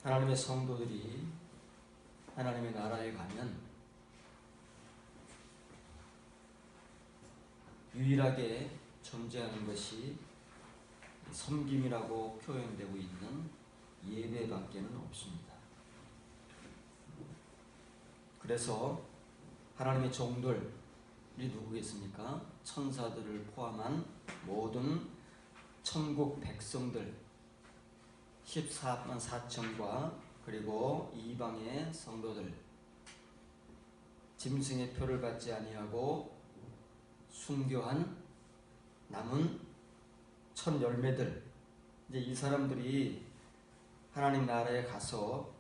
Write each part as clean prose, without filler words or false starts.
하나님의 성도들이 하나님의 나라에 가면 유일하게 존재하는 것이 섬김이라고 표현되고 있는 예배밖에는 없습니다. 그래서 하나님의 종들이 누구겠습니까? 천사들을 포함한 모든 천국 백성들 14만 4천과 그리고 이방의 성도들, 짐승의 표를 받지 아니하고 순교한 남은 천 열매들, 이제 이 사람들이 하나님 나라에 가서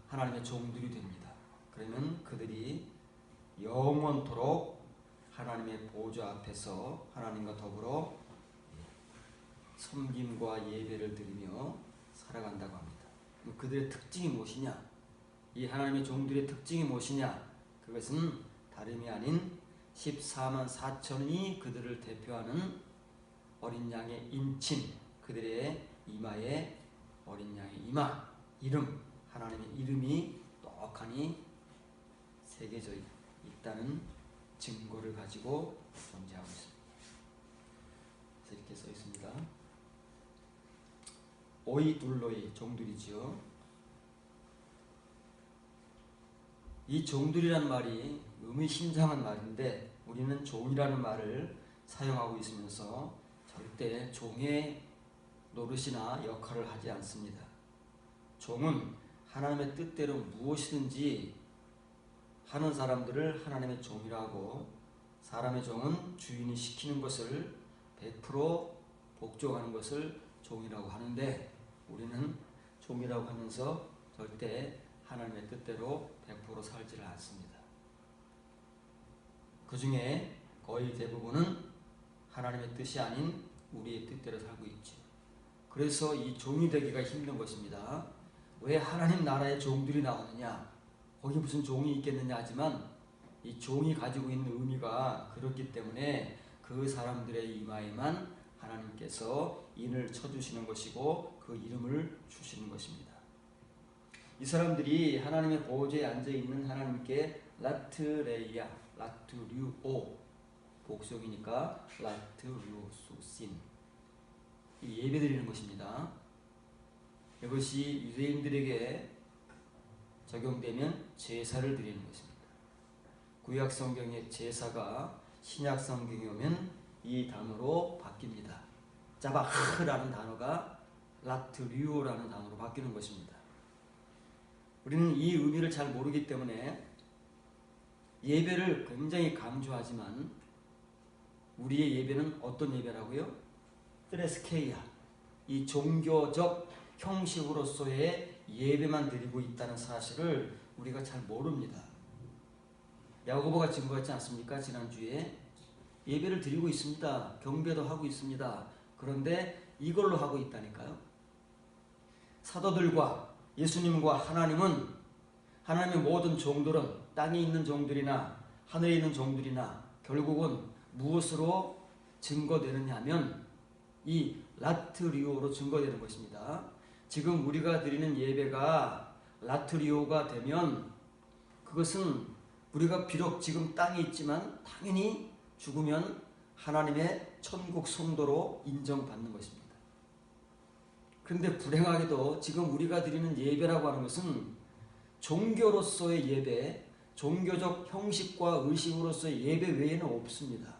하나님의 종들이 됩니다. 그러면 그들이 영원토록 하나님의 보좌 앞에서 하나님과 더불어 섬김과 예배를 드리며 살아간다고 합니다. 그들의 특징이 무엇이냐? 이 하나님의 종들의 특징이 무엇이냐? 그것은 다름이 아닌 14만 4천이 그들을 대표하는 어린 양의 임침, 그들의 이마에 어린 양의 이마, 이름, 하나님의 이름이 떡하니 새겨져 있다는 증거를 가지고 존재하고 있습니다. 그래서 이렇게 써 있습니다. 오이둘로이 종들이지요. 이 종들이란 말이 의미심장한 말인데 우리는 종이라는 말을 사용하고 있으면서 절대 종의 노릇이나 역할을 하지 않습니다. 종은 하나님의 뜻대로 무엇이든지 하는 사람들을 하나님의 종이라고, 사람의 종은 주인이 시키는 것을 100% 복종하는 것을 종이라고 하는데 우리는 종이라고 하면서 절대 하나님의 뜻대로 100% 살지를 않습니다. 그 중에 거의 대부분은 하나님의 뜻이 아닌 우리의 뜻대로 살고 있죠. 그래서 이 종이 되기가 힘든 것입니다. 왜 하나님 나라의 종들이 나오느냐? 거기 무슨 종이 있겠느냐 하지만 이 종이 가지고 있는 의미가 그렇기 때문에 그 사람들의 이마에만 하나님께서 인을 쳐주시는 것이고 그 이름을 주시는 것입니다. 이 사람들이 하나님의 보좌에 앉아있는 하나님께 라트레이아, 라트류오, 복속이니까 라트류수신, 예배드리는 것입니다. 이것이 유대인들에게 적용되면 제사를 드리는 것입니다. 구약 성경의 제사가 신약 성경에 오면 이 단어로 바뀝니다. 짜바흐라는 단어가 라트류오라는 단어로 바뀌는 것입니다. 우리는 이 의미를 잘 모르기 때문에 예배를 굉장히 강조하지만 우리의 예배는 어떤 예배라고요? 스레스케이아, 이 종교적 형식으로서의 예배만 드리고 있다는 사실을 우리가 잘 모릅니다. 야고보가 증거했지 않습니까? 지난주에 예배를 드리고 있습니다. 경배도 하고 있습니다. 그런데 이걸로 하고 있다니까요. 사도들과 예수님과 하나님은, 하나님의 모든 종들은 땅에 있는 종들이나 하늘에 있는 종들이나 결국은 무엇으로 증거되느냐 하면 이 라트리오로 증거되는 것입니다. 지금 우리가 드리는 예배가 라트리오가 되면 그것은 우리가 비록 지금 땅에 있지만 당연히 죽으면 하나님의 천국 성도로 인정받는 것입니다. 그런데 불행하게도 지금 우리가 드리는 예배라고 하는 것은 종교로서의 예배, 종교적 형식과 의식으로서의 예배 외에는 없습니다.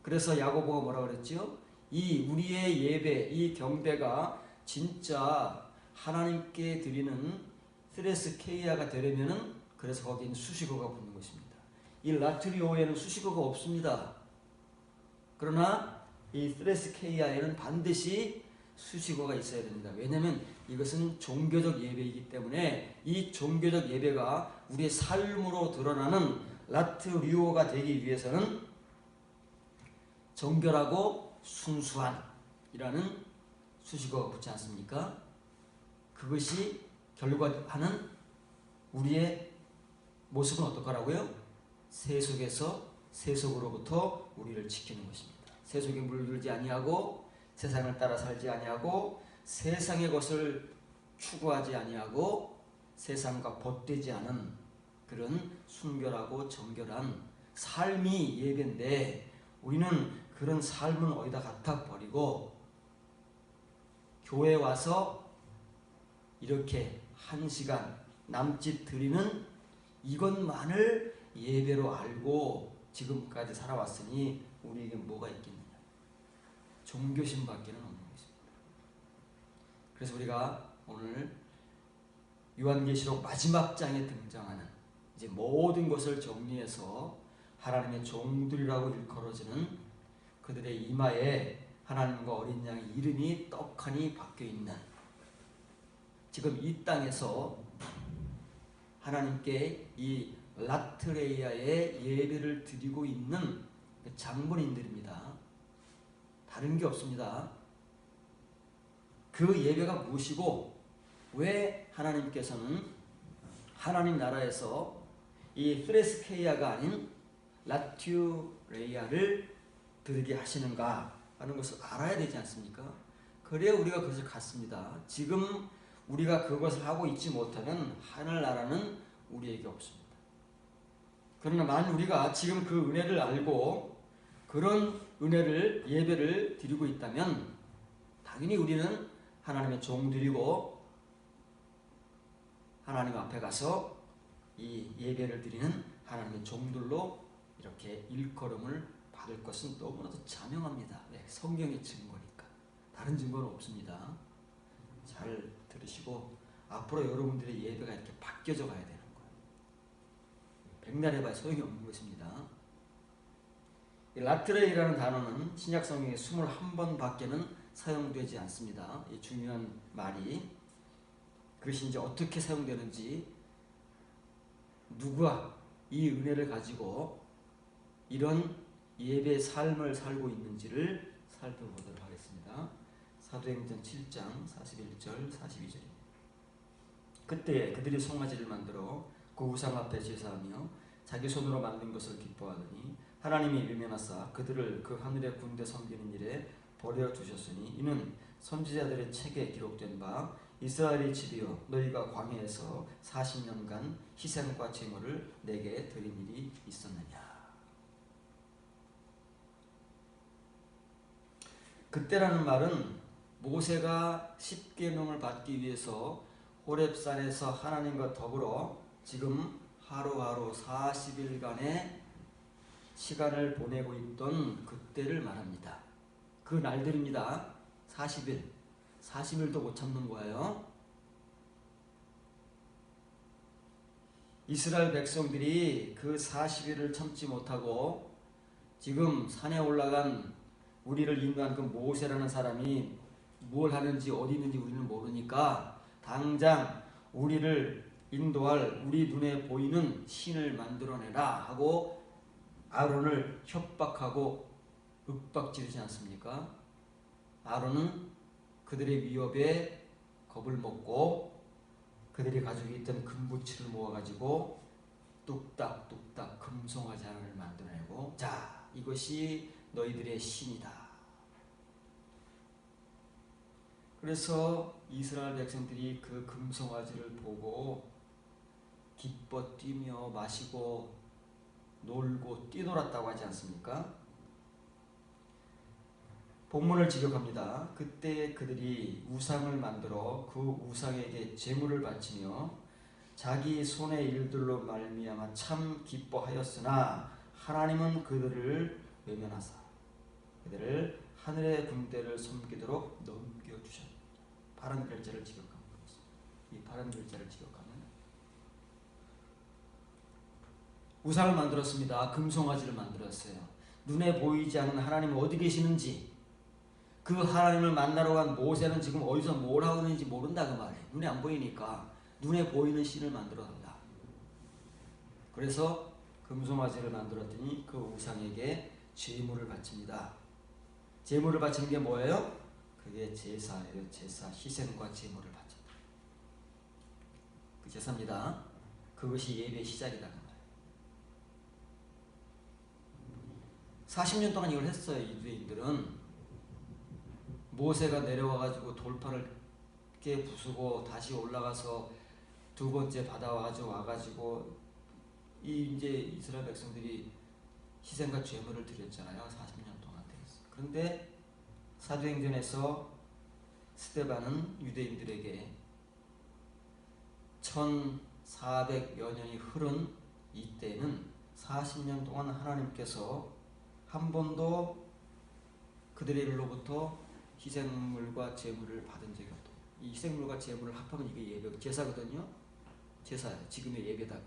그래서 야고보가 뭐라고 그랬죠? 이 우리의 예배, 이 경배가 진짜 하나님께 드리는 스레스케이아가 되려면은 그래서 거기는 수식어가 붙는 것입니다. 이 라트리오에는 수식어가 없습니다. 그러나 이 스레스케이아에는 반드시 수식어가 있어야 됩니다. 왜냐하면 이것은 종교적 예배이기 때문에 이 종교적 예배가 우리의 삶으로 드러나는 라트리오가 되기 위해서는 정결하고 순수한이라는 수식어가 붙지 않습니까? 그것이 결과하는 우리의 모습은 어떨까라고요? 세속에서 세속으로부터 우리를 지키는 것입니다. 세속에 물들지 아니하고 세상을 따라 살지 아니하고 세상의 것을 추구하지 아니하고 세상과 벗되지 않은 그런 순결하고 정결한 삶이 예배인데, 우리는 그런 삶은 어디다 갖다 버리고 교회 와서 이렇게 1시간 남짓 드리는 이것만을 예배로 알고 지금까지 살아왔으니 우리에게 뭐가 있겠느냐? 종교심밖에는 없는 것입니다. 그래서 우리가 오늘 요한계시록 마지막 장에 등장하는 이제 모든 것을 정리해서 하나님의 종들이라고 일컬어지는 그들의 이마에 하나님과 어린 양의 이름이 떡하니 박혀있는, 지금 이 땅에서 하나님께 이 라트레이아의 예배를 드리고 있는 장본인들입니다. 다른 게 없습니다. 그 예배가 무엇이고 왜 하나님께서는 하나님 나라에서 이 프레스케이아가 아닌 라튜레이아를 드리게 하시는가 하는 것을 알아야 되지 않습니까? 그래야 우리가 그것을 갖습니다. 지금 우리가 그것을 하고 있지 못하면 하늘나라는 우리에게 없습니다. 그러나 만약 우리가 지금 그 은혜를 알고 그런 은혜를 예배를 드리고 있다면 당연히 우리는 하나님의 종들이고 하나님 앞에 가서 이 예배를 드리는 하나님의 종들로 이렇게 일컬음을 받을 것은 너무나도 자명합니다. 네, 성경의 증거니까. 다른 증거는 없습니다. 잘 들으시고 앞으로 여러분들의 예배가 이렇게 바뀌어져 가야 되는 거예요. 백날 해봐야 소용이 없는 것입니다. 라트레이라는 단어는 신약 성경에 21번밖에는 사용되지 않습니다. 이 중요한 말이, 그것이 이제 어떻게 사용되는지, 누가 이 은혜를 가지고 이런 예배 삶을 살고 있는지를 살펴보도록 하겠습니다. 사도행전 7장 41절 42절입니다. 그때 그들이 송아지를 만들어 그 우상 앞에 제사하며 자기 손으로 만든 것을 기뻐하더니 하나님이 외면하사 그들을 그 하늘의 군대 섬기는 일에 버려두셨으니 이는 선지자들의 책에 기록된 바 이스라엘의 집이여 너희가 광야에서 40년간 희생과 제물을 내게 드린 일이 있었느냐. 그때라는 말은 모세가 십계명을 받기 위해서 호렙산에서 하나님과 더불어 지금 하루하루 40일간의 시간을 보내고 있던 그때를 말합니다. 그 날들입니다. 40일. 40일도 못 참는 거예요. 이스라엘 백성들이 그 40일을 참지 못하고 지금 산에 올라간 우리를 인도한 그 모세라는 사람이 뭘 하는지 어디 있는지 우리는 모르니까 당장 우리를 인도할 우리 눈에 보이는 신을 만들어내라 하고 아론을 협박하고 윽박지르지 않습니까? 아론은 그들의 위협에 겁을 먹고 그들이 가지고 있던 금부치를 모아가지고 뚝딱뚝딱 금송아지 하나를 만들어내고, 자, 이것이 너희들의 신이다. 그래서 이스라엘 백성들이 그 금송아지를 보고 기뻐 뛰며 마시고 놀고 뛰놀았다고 하지 않습니까? 본문을 지적합니다. 그때 그들이 우상을 만들어 그 우상에게 제물을 바치며 자기 손의 일들로 말미암아 참 기뻐하였으나 하나님은 그들을 외면하사 그들을 하늘의 군대를 섬기도록 넘겨주셨다. 파란 글자를 지적하는 것입니다. 이 파란 글자를 지적하는 우상을 만들었습니다. 금송아지를 만들었어요. 눈에 보이지 않는 하나님은 어디 계시는지, 그 하나님을 만나러 간 모세는 지금 어디서 뭘 하고 있는지 모른다 그 말이에요. 눈에 안 보이니까 눈에 보이는 신을 만들어 간다. 그래서 금송아지를 만들었더니 그 우상에게 제물을 바칩니다. 제물을 바치는 게 뭐예요? 그게 제사예요. 제사, 희생과 제물을 바쳤다. 그 제사입니다. 그것이 예배의 시작이다 그 말이에요. 40년 동안 이걸 했어요. 유대인들은. 모세가 내려와가지고 돌판을 함께 부수고 다시 올라가서 두 번째 와가지고 이제 이스라엘 백성들이 희생과 제물을 드렸잖아요. 40년 동안 드렸어요. 그런데 사도행전에서 스데반은 유대인들에게 1400여 년이 흐른 이때는 40년 동안 하나님께서 한 번도 그들로부터 희생물과 제물을 받은 적이 없다. 이 희생물과 제물을 합하면 이게 예배, 제사거든요. 제사예요. 지금의 예배다.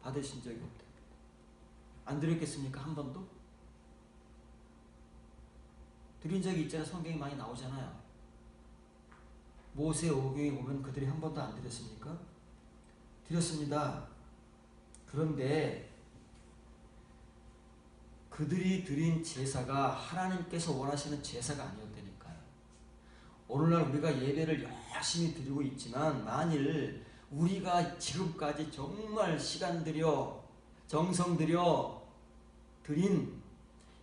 받으신 적이 없다. 안 드렸겠습니까? 한 번도? 드린 적이 있잖아요. 성경에 많이 나오잖아요. 모세 오경에 보면 그들이 한 번도 안 드렸습니까? 드렸습니다. 그런데 그들이 드린 제사가 하나님께서 원하시는 제사가 아니었다니까요. 오늘날 우리가 예배를 열심히 드리고 있지만 만일 우리가 지금까지 정말 시간 들여 정성 들여 드린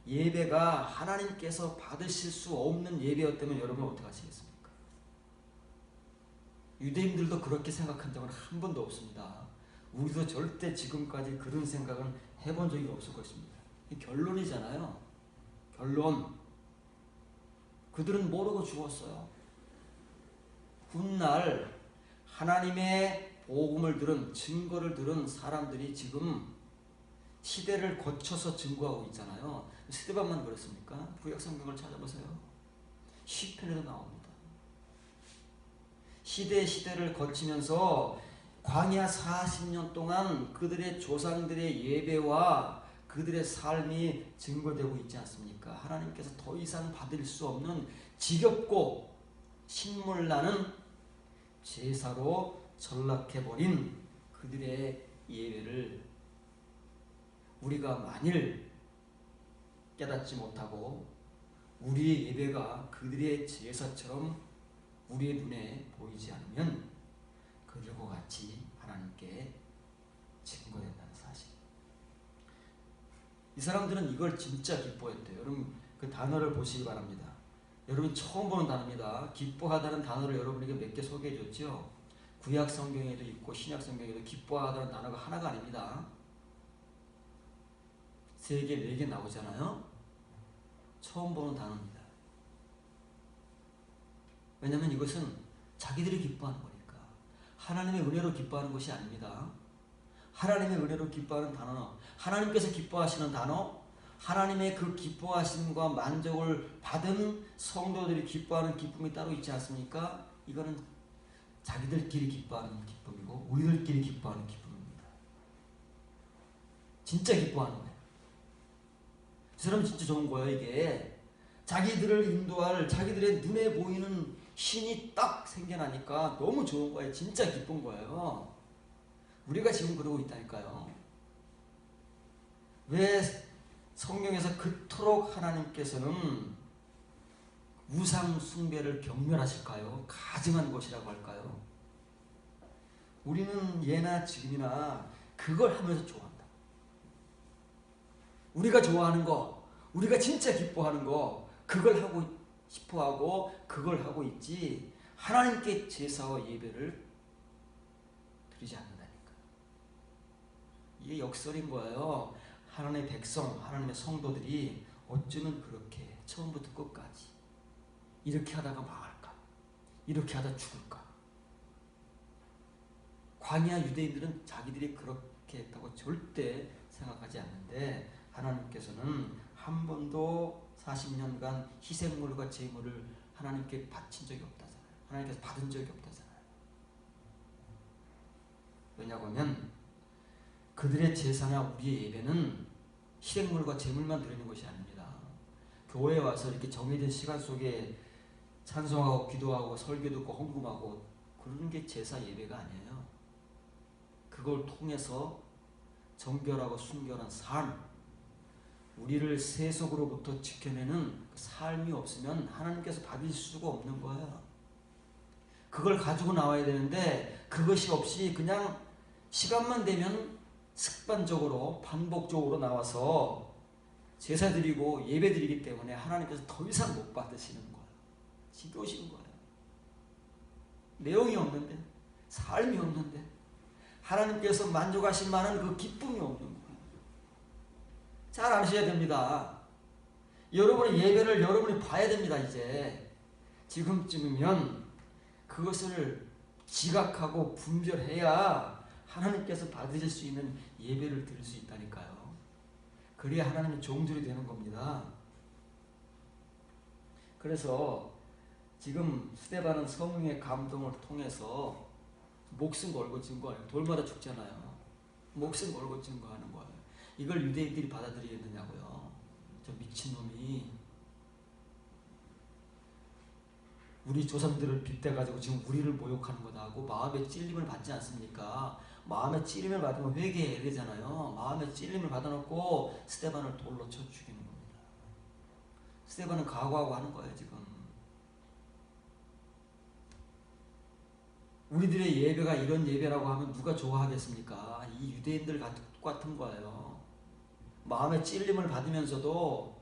예배가 하나님께서 받으실 수 없는 예배였다면 여러분 어떻게 하시겠습니까? 유대인들도 그렇게 생각한 적은 한 번도 없습니다. 우리도 절대 지금까지 그런 생각은 해본 적이 없을 것입니다. 결론이잖아요. 결론. 그들은 모르고 죽었어요. 훗날 하나님의 복음을 들은, 증거를 들은 사람들이 지금 시대를 거쳐서 증거하고 있잖아요. 스데반만 그렇습니까? 구약 성경을 찾아보세요. 시편에도 나옵니다. 시대를 거치면서 광야 40년 동안 그들의 조상들의 예배와 그들의 삶이 증거되고 있지 않습니까? 하나님께서 더 이상 받을 수 없는 지겹고 신물나는 제사로 전락해버린 그들의 예배를 우리가 만일 깨닫지 못하고 우리의 예배가 그들의 제사처럼 우리의 눈에 보이지 않으면 그들과 같이 하나님께 증거된다는 사실. 이 사람들은 이걸 진짜 기뻐했대요. 여러분 그 단어를 보시기 바랍니다. 여러분 처음 보는 단어입니다. 기뻐하다는 단어를 여러분에게 몇 개 소개해 줬죠. 구약 성경에도 있고 신약 성경에도 기뻐하다는 단어가 하나가 아닙니다. 3개, 4개 나오잖아요. 처음 보는 단어입니다. 왜냐하면 이것은 자기들이 기뻐하는 거니까. 하나님의 은혜로 기뻐하는 것이 아닙니다. 하나님의 은혜로 기뻐하는 단어, 하나님께서 기뻐하시는 단어, 하나님의 그 기뻐하심과 만족을 받은 성도들이 기뻐하는 기쁨이 따로 있지 않습니까? 이거는 자기들끼리 기뻐하는 기쁨이고 우리들끼리 기뻐하는 기쁨입니다. 진짜 기뻐하는 거예요. 이 사람은 진짜 좋은 거예요. 이게 자기들을 인도할 자기들의 눈에 보이는 신이 딱 생겨나니까 너무 좋은 거예요. 진짜 기쁜 거예요. 우리가 지금 그러고 있다니까요. 왜 성경에서 그토록 하나님께서는 우상 숭배를 경멸하실까요? 가증한 것이라고 할까요? 우리는 예나 지금이나 그걸 하면서 좋아한다. 우리가 좋아하는 거, 우리가 진짜 기뻐하는 거, 그걸 하고 싶어하고 그걸 하고 있지 하나님께 제사와 예배를 드리지 않는다니까. 이게 역설인 거예요. 하나님의 백성, 하나님의 성도들이 어쩌면 그렇게 처음부터 끝까지 이렇게 하다가 망할까? 이렇게 하다 죽을까? 광야 유대인들은 자기들이 그렇게 했다고 절대 생각하지 않는데 하나님께서는 한 번도 40년간 희생물과 제물을 하나님께 바친 적이 없다잖아요. 하나님께서 받은 적이 없다잖아요. 왜냐하면 그들의 제사나 우리의 예배는 희생물과 제물만 드리는 것이 아닙니다. 교회에 와서 이렇게 정해진 시간 속에 찬송하고 기도하고 설교 듣고 헌금하고 그러는 게 제사 예배가 아니에요. 그걸 통해서 정결하고 순결한 삶, 우리를 세속으로부터 지켜내는 삶이 없으면 하나님께서 받으실 수가 없는 거예요. 그걸 가지고 나와야 되는데 그것이 없이 그냥 시간만 되면 습관적으로 반복적으로 나와서 제사 드리고 예배 드리기 때문에 하나님께서 더 이상 못 받으시는 거예요. 지겨우신 거예요. 내용이 없는데, 삶이 없는데, 하나님께서 만족하실 만한 그 기쁨이 없는 거예요. 잘 아셔야 됩니다. 여러분의 예배를 여러분이 봐야 됩니다. 이제 지금쯤이면 그것을 지각하고 분별해야 하나님께서 받으실 수 있는 예배를 드릴 수 있다니까요. 그래야 하나님의 종들이 되는 겁니다. 그래서 지금 스데반은 성령의 감동을 통해서 목숨 걸고 증거해요. 돌마다 죽잖아요. 목숨 걸고 증거하는 거예요. 이걸 유대인들이 받아들이겠느냐고요. 저 미친놈이 우리 조상들을 빗대가지고 지금 우리를 모욕하는 거다 하고 마음의 찔림을 받지 않습니까? 마음의 찔림을 받으면 회개해야 되잖아요. 마음의 찔림을 받아놓고 스데반을 돌로 쳐 죽이는 겁니다. 스데반은 각오하고 하는 거예요. 지금 우리들의 예배가 이런 예배라고 하면 누가 좋아하겠습니까? 이 유대인들 똑같은 거예요. 마음의 찔림을 받으면서도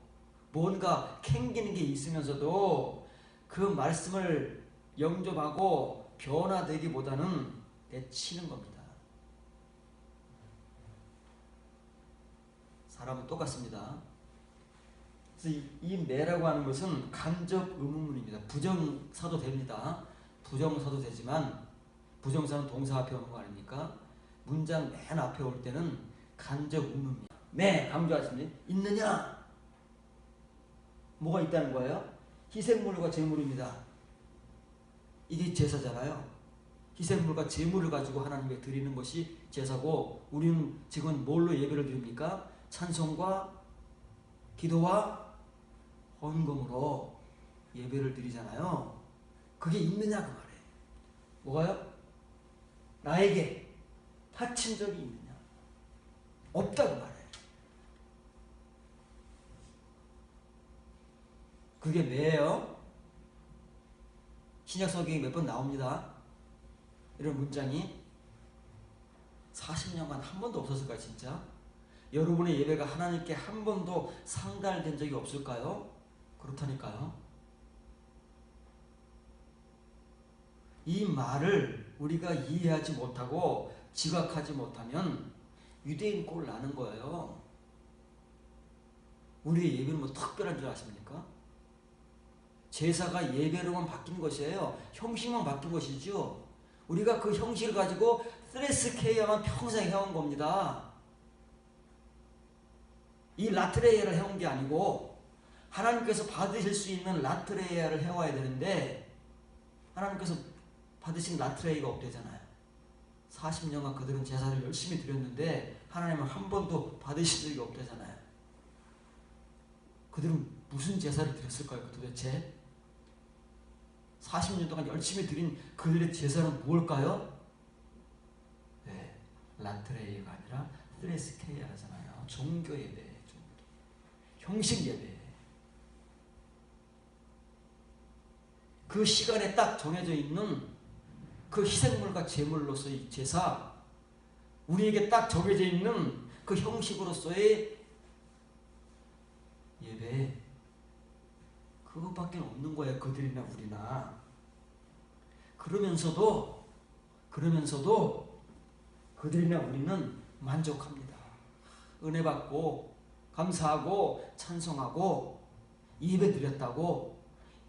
뭔가 캥기는 게 있으면서도 그 말씀을 영접하고 변화되기보다는 내치는 겁니다. 사람은 똑같습니다. 그래서 이 매라고 하는 것은 간접 의문문입니다. 부정사도 됩니다. 부정사도 되지만 부정사는 동사 앞에 오는 거 아닙니까? 문장 맨 앞에 올 때는 간접 의문입니다. 매 강조하십니다. 있느냐? 뭐가 있다는 거예요? 희생물과 제물입니다. 이게 제사잖아요. 희생물과 제물을 가지고 하나님께 드리는 것이 제사고 우리는 지금 뭘로 예배를 드립니까? 찬송과 기도와 헌금으로 예배를 드리잖아요. 그게 있느냐 그 말이에요. 뭐가요? 나에게 바친 적이 있느냐? 없다 그 말이에요. 그게 왜요? 신약 성경에 몇 번 나옵니다. 이런 문장이 40년간 한 번도 없었을까요? 진짜? 여러분의 예배가 하나님께 한 번도 상달된 적이 없을까요? 그렇다니까요. 이 말을 우리가 이해하지 못하고 지각하지 못하면 유대인 꼴 나는 거예요. 우리의 예배는 뭐 특별한 줄 아십니까? 제사가 예배로만 바뀐 것이에요. 형식만 바뀐 것이죠. 우리가 그 형식을 가지고 스레스케이야만 평생 해온 겁니다. 이 라트레이야를 해온 게 아니고 하나님께서 받으실 수 있는 라트레이야를 해와야 되는데 하나님께서 받으신 라트레이가 없대잖아요. 40년간 그들은 제사를 열심히 드렸는데 하나님은 한 번도 받으신 적이 없대잖아요. 그들은 무슨 제사를 드렸을까요? 도대체 40년 동안 열심히 드린 그들의 제사는 뭘까요? 네, 라트레이가 아니라 스레스케이야잖아요. 종교 예배, 형식 예배. 그 시간에 딱 정해져 있는 그 희생물과 제물로서의 제사, 우리에게 딱 정해져 있는 그 형식으로서의 예배, 그것밖에 없는 거예요. 그들이나 우리나. 그러면서도 그들이나 우리는 만족합니다. 은혜 받고 감사하고 찬송하고 예배 드렸다고,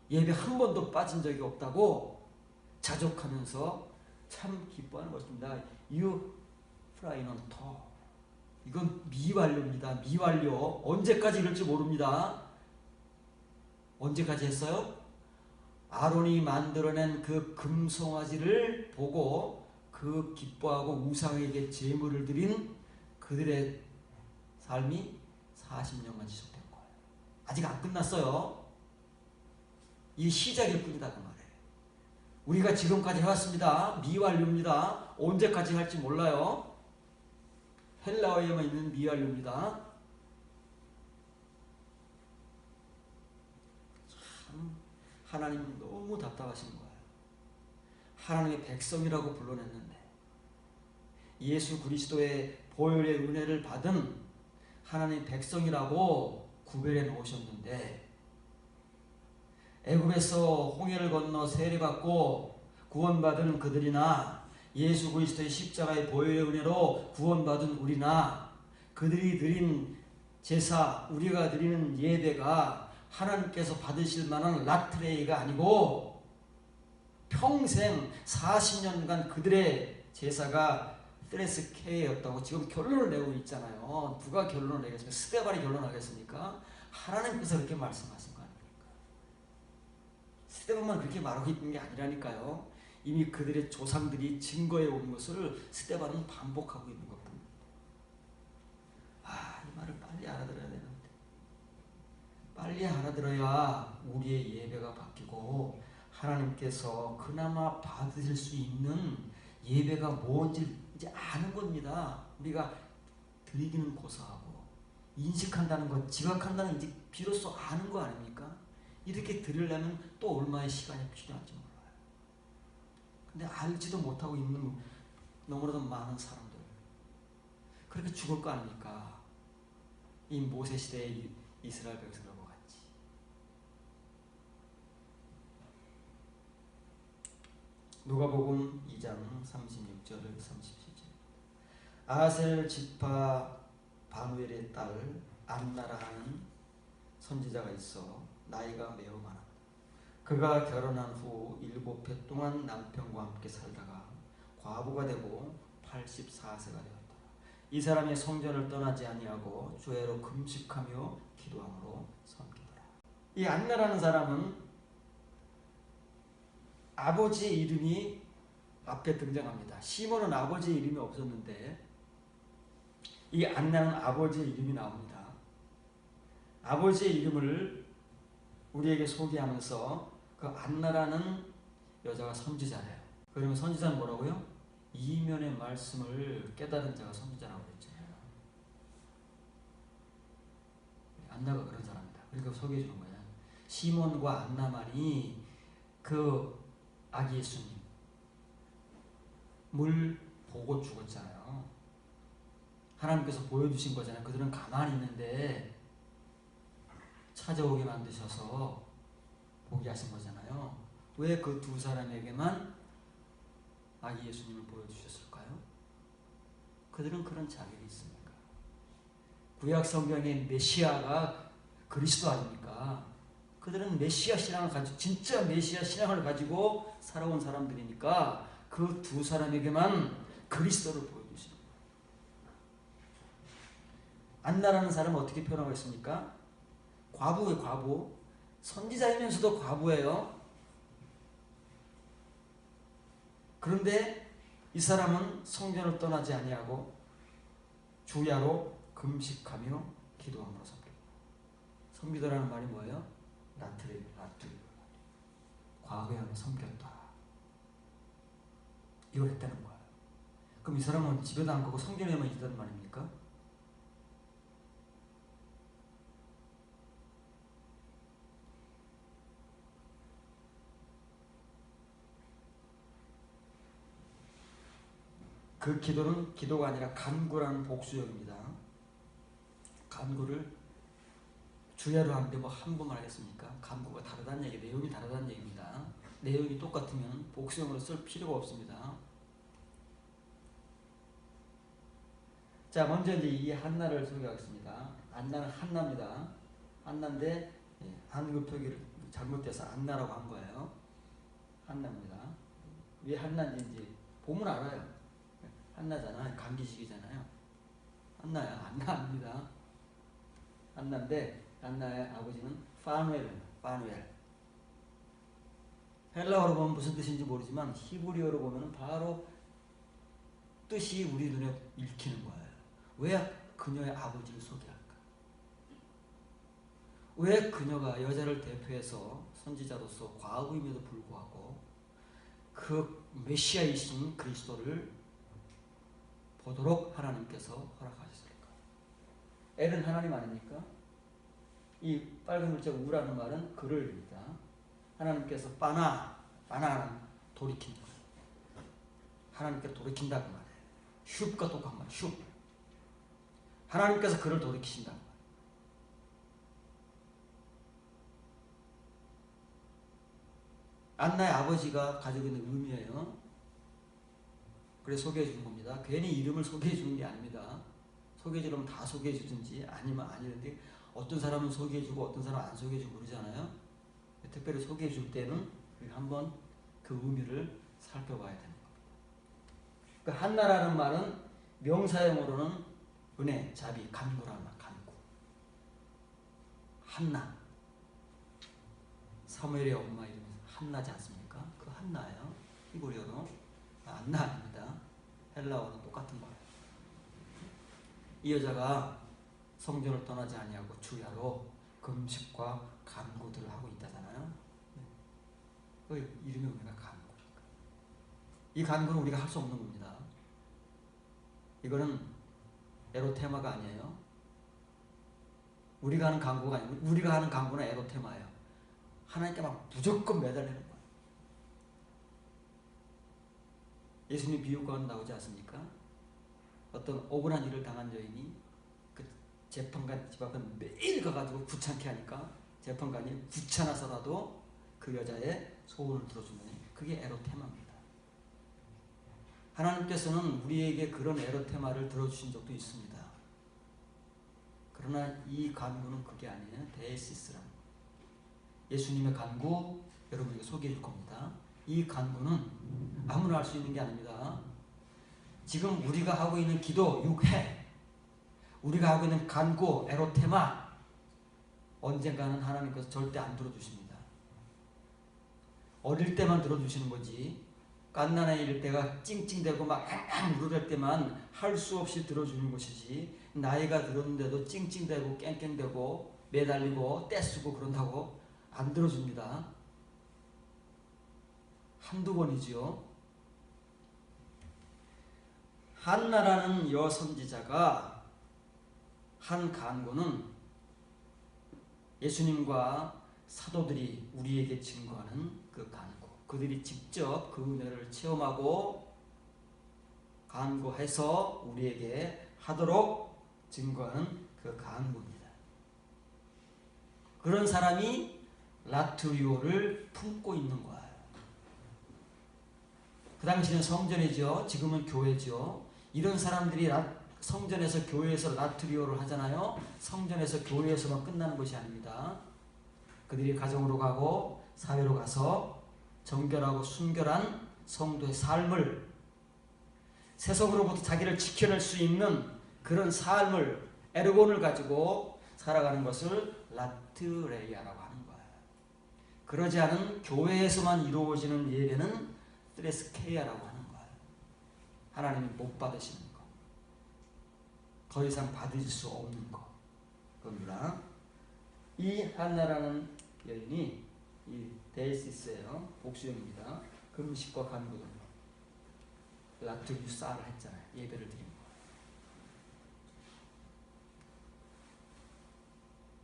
예배 한 번도 빠진 적이 없다고 자족하면서 참 기뻐하는 것입니다. You fly on top. 이건 미완료입니다. 미완료. 언제까지 이럴지 모릅니다. 언제까지 했어요? 아론이 만들어낸 그 금송아지를 보고 그 기뻐하고 우상에게 제물을 드린 그들의 삶이 40년간 지속된 거예요. 아직 안 끝났어요. 이 시작일 뿐이다 그 말이에요. 우리가 지금까지 해왔습니다. 미완료입니다. 언제까지 할지 몰라요. 헬라어에만 있는 미완료입니다. 참 하나님은 너무 답답하신 거예요. 하나님의 백성이라고 불러냈는데 예수 그리스도의 보혈의 은혜를 받은 하나님의 백성이라고 구별해 놓으셨는데 애굽에서 홍해를 건너 세례받고 구원받은 그들이나 예수 그리스도의 십자가의 보혈의 은혜로 구원받은 우리나 그들이 드린 제사, 우리가 드리는 예배가 하나님께서 받으실 만한 라트레이가 아니고 평생 40년간 그들의 제사가 스트레스케였다고 지금 결론을 내고 있잖아요. 누가 결론을 내겠습니까? 스데반이 결론하겠습니까? 하나님께서 그렇게 말씀하신 거 아닙니까? 스데반만 그렇게 말하고 있는 게 아니라니까요. 이미 그들의 조상들이 증거해 온 것을 스데반은 반복하고 있는 겁니다. 이 말을 빨리 알아들어야 되는데, 빨리 알아들어야 우리의 예배가 바뀌고 하나님께서 그나마 받으실 수 있는 예배가 뭔지 이제 아는 겁니다. 우리가 드리기는 고사하고 인식한다는 것, 지각한다는 이제 비로소 아는 거 아닙니까? 이렇게 드리려면 또 얼마의 시간이 필요한지 몰라요. 근데 알지도 못하고 있는 너무나도 많은 사람들, 그렇게 죽을 거 아닙니까? 이 모세 시대의 이스라엘 백성들과 같이. 누가복음 2장 36절 37절. 아셀 지파 바누엘의 딸 안나라 하는 선지자가 있어 나이가 매우 많아. 그가 결혼한 후 7해 동안 남편과 함께 살다가 과부가 되고 84세가 되었다. 이 사람이 성전을 떠나지 아니하고 주야로 금식하며 기도함으로 섬기더라. 이 안나라는 사람은 아버지의 이름이 앞에 등장합니다. 시몬은 아버지의 이름이 없었는데 이 안나는 아버지의 이름이 나옵니다. 아버지의 이름을 우리에게 소개하면서 그 안나라는 여자가 선지자래요. 그러면 선지자는 뭐라고요? 이면의 말씀을 깨달은 자가 선지자라고 그랬잖아요. 안나가 그런 사람이다. 그러니까 소개해 주는 거야. 시몬과 안나만이 그 아기 예수님 물 보고 죽었잖아요. 하나님께서 보여주신 거잖아요. 그들은 가만히 있는데 찾아오게 만드셔서 보게 하신 거잖아요. 왜 그 두 사람에게만 아기 예수님을 보여주셨을까요? 그들은 그런 자격이 있습니까? 구약 성경의 메시아가 그리스도 아닙니까? 그들은 메시아 신앙을 가지고, 진짜 메시아 신앙을 가지고 살아온 사람들이니까 그 두 사람에게만 그리스도를 보여주시는 거예요. 안나라는 사람은 어떻게 표현하고 있습니까? 과부예요, 과부. 선지자이면서도 과부예요. 그런데 이 사람은 성전을 떠나지 아니하고 주야로 금식하며 기도함으로 섬기고. 섬기더라는 말이 뭐예요? 라트리. 과거에 섬겼다. 이걸 했다는 거예요. 그럼 이 사람은 집에도 안 가고 성전에만 있다는 말입니까? 그 기도는 기도가 아니라 간구라는 복수형입니다. 간구를 주야로 하는데 뭐 한 번만 하겠습니까? 간구가 다르다는 얘기, 내용이 다르다는 얘기입니다. 내용이 똑같으면 복수형으로 쓸 필요가 없습니다. 자, 먼저 이제 이 한나를 소개하겠습니다. 안나는 한나입니다. 한나인데 한글 표기를 잘못돼서 안나라고 한 거예요. 한나입니다. 왜 한나인지 이제 보면 알아요. 한나잖아. 감기식이잖아요. 한나야. 안나 아닙니다. 한나인데 안나의 아버지는 파누엘입니다. 파누엘. 헬라어로 보면 무슨 뜻인지 모르지만 히브리어로 보면 바로 뜻이 우리 눈에 읽히는 거예요. 왜 그녀의 아버지를 소개할까? 왜 그녀가 여자를 대표해서 선지자로서 과부임에도 불구하고 그 메시아이신 그리스도를 보도록 하나님께서 허락하셨을까? 엘은 하나님 아닙니까? 이 빨간 글자 우라는 말은 그를입니다. 하나님께서 빠나는 돌이킨다. 하나님께서 돌이킨다 그 말이에요. 슈프가 똑같은 말, 슈프. 하나님께서 그를 돌이키신다. 안나의 아버지가 가지고 있는 의미예요. 그래서 소개해 주는 겁니다. 괜히 이름을 소개해 주는 게 아닙니다. 소개해 주려면 다 소개해 주든지 아니면 아니는데 어떤 사람은 소개해 주고 어떤 사람은 안 소개해 주고 그러잖아요. 특별히 소개해 줄 때는 한번 그 의미를 살펴봐야 됩니다. 그 한나라는 말은 명사형으로는 은혜, 자비, 간구라는 말, 간구. 한나. 사무엘의 엄마 이름이 한나지 않습니까? 그 한나예요. 히브리어로. 안나 아닙니다. 헬라어는 똑같은 거예요. 이 여자가 성전을 떠나지 아니하고 주야로 금식과 간구들을 하고 있다잖아요. 그 이름의 의미가 간구니까. 이 간구는 우리가 할 수 없는 겁니다. 이거는 에로테마가 아니에요. 우리가 하는 간구가 아니고 우리가 하는 간구는 에로테마예요. 하나님께 막 무조건 매달리는 거예요. 예수님 비유가 나오지 않습니까? 어떤 억울한 일을 당한 여인이 그 재판관 집 앞에 매일 가가지고 귀찮게 하니까 재판관이 귀찮아서라도 그 여자의 소원을 들어주면 그게 에로테마입니다. 하나님께서는 우리에게 그런 에로테마를 들어주신 적도 있습니다. 그러나 이 간구는 그게 아니에요. 데이시스라는 거예요. 예수님의 간구 여러분에게 소개해 줄 겁니다. 이 간구는 아무나 할 수 있는 게 아닙니다. 지금 우리가 하고 있는 기도 6회, 우리가 하고 있는 간구, 에로테마, 언젠가는 하나님께서 절대 안 들어주십니다. 어릴 때만 들어주시는 거지, 갓난아이일 때가 찡찡대고 막 울을 때만 할 수 없이 들어주는 것이지, 나이가 들었는데도 찡찡대고 깽깽대고 매달리고 떼쓰고 그런다고 안 들어줍니다. 한두 번이지요. 한나라는 여선지자가 한 간구는 예수님과 사도들이 우리에게 증거하는 그 간구, 그들이 직접 그 은혜를 체험하고 간구해서 우리에게 하도록 증거하는 그 간구입니다. 그런 사람이 라트리오를 품고 있는 거예요. 그 당시는 성전이죠. 지금은 교회죠. 이런 사람들이 성전에서 교회에서 라트리오를 하잖아요. 성전에서 교회에서만 끝나는 것이 아닙니다. 그들이 가정으로 가고 사회로 가서 정결하고 순결한 성도의 삶을, 세속으로부터 자기를 지켜낼 수 있는 그런 삶을, 에르곤을 가지고 살아가는 것을 라트레이아라고 하는 거예요. 그러지 않은 교회에서만 이루어지는 예배는 트레스케이아라고 하는 거예요. 하나님이 못 받으시는 거, 더 이상 받으실 수 없는 거, 그러나 이 한나라는 여인이 이 데이시스예요. 복수형입니다. 금식과 간구를 라트유사를 했잖아요. 예배를 드린 거.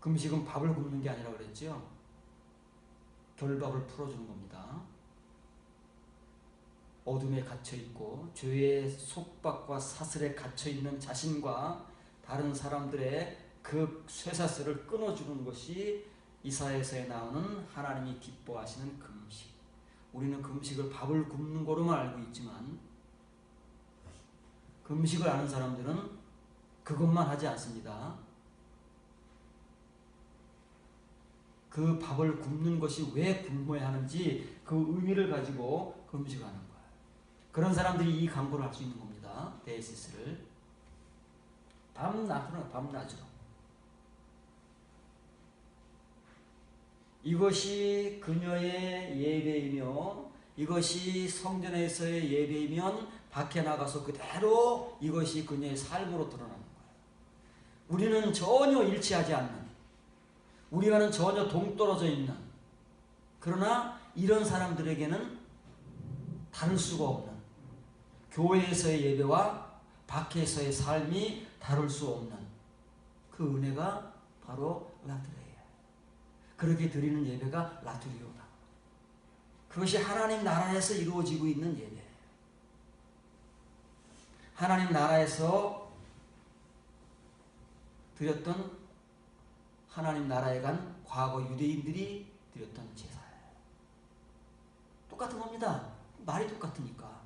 금식은 밥을 굶는 게 아니라 그랬죠. 결박을 풀어주는 겁니다. 어둠에 갇혀있고 죄의 속박과 사슬에 갇혀있는 자신과 다른 사람들의 그 쇠사슬을 끊어주는 것이 이사야서에 나오는 하나님이 기뻐하시는 금식. 우리는 금식을 밥을 굶는 거로만 알고 있지만 금식을 아는 사람들은 그것만 하지 않습니다. 그 밥을 굶는 것이 왜 굶어야 하는지 그 의미를 가지고 금식하는 거예요. 그런 사람들이 이 간구를 할 수 있는 겁니다. 데이시스를 밤낮으로. 이것이 그녀의 예배이며 이것이 성전에서의 예배이면 밖에 나가서 그대로 이것이 그녀의 삶으로 드러나는 거예요. 우리는 전혀 일치하지 않는, 우리와는 전혀 동떨어져 있는, 그러나 이런 사람들에게는 다를 수가 없는, 교회에서의 예배와 밖에서의 삶이 다를 수 없는 그 은혜가 바로 라트레이아예요. 그렇게 드리는 예배가 라트리오다. 그것이 하나님 나라에서 이루어지고 있는 예배예요. 하나님 나라에서 드렸던, 하나님 나라에 간 과거 유대인들이 드렸던 제사예요. 똑같은 겁니다. 말이 똑같으니까.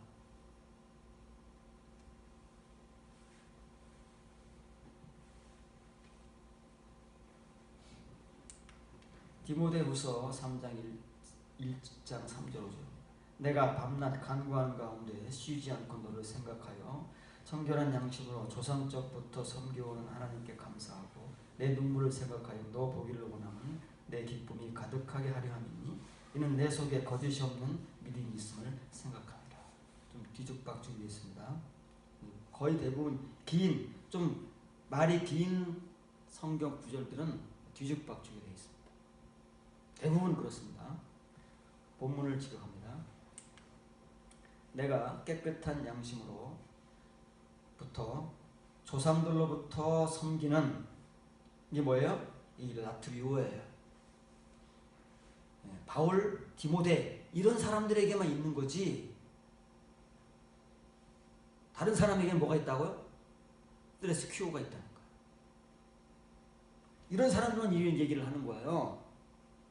디모데후서 3장 1장 3절로죠. 내가 밤낮 간구하는 가운데 쉬지 않고 너를 생각하여 청결한 양심으로 조상적부터 섬겨오는 하나님께 감사하고 내 눈물을 생각하여 너 보기를 원하는 내 기쁨이 가득하게 하려 함이니 이는 내 속에 거짓이 없는 믿음이 있음을 생각합니다. 좀 뒤죽박죽이 되어 있습니다. 거의 대부분 긴, 좀 말이 긴 성경 구절들은 뒤죽박죽이 되어 있습니다. 대부분 그렇습니다. 본문을 지적합니다. 내가 깨끗한 양심으로부터 조상들로부터 섬기는 이게 뭐예요? 이 라트비오예요. 바울, 디모데 이런 사람들에게만 있는 거지 다른 사람에게는 뭐가 있다고요? 스트레스 큐어가 있다니까. 이런 사람들은 이런 얘기를 하는 거예요.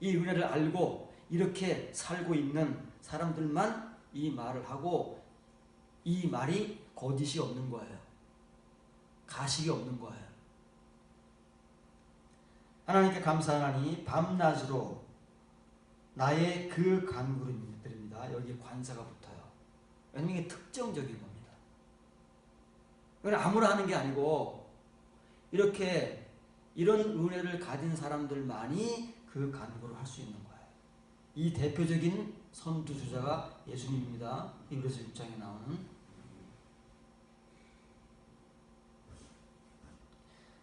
이 은혜를 알고 이렇게 살고 있는 사람들만 이 말을 하고 이 말이 거짓이 없는 거예요. 가식이 없는 거예요. 하나님께 감사하니 밤낮으로 나의 그 간구를 드립니다. 여기 관사가 붙어요. 왜냐면 이게 특정적인 겁니다. 이건 아무나 하는 게 아니고 이렇게 이런 은혜를 가진 사람들만이 그 간구를 할 수 있는 거예요. 이 대표적인 선두주자가 예수님입니다. 히브리서 6장에 나오는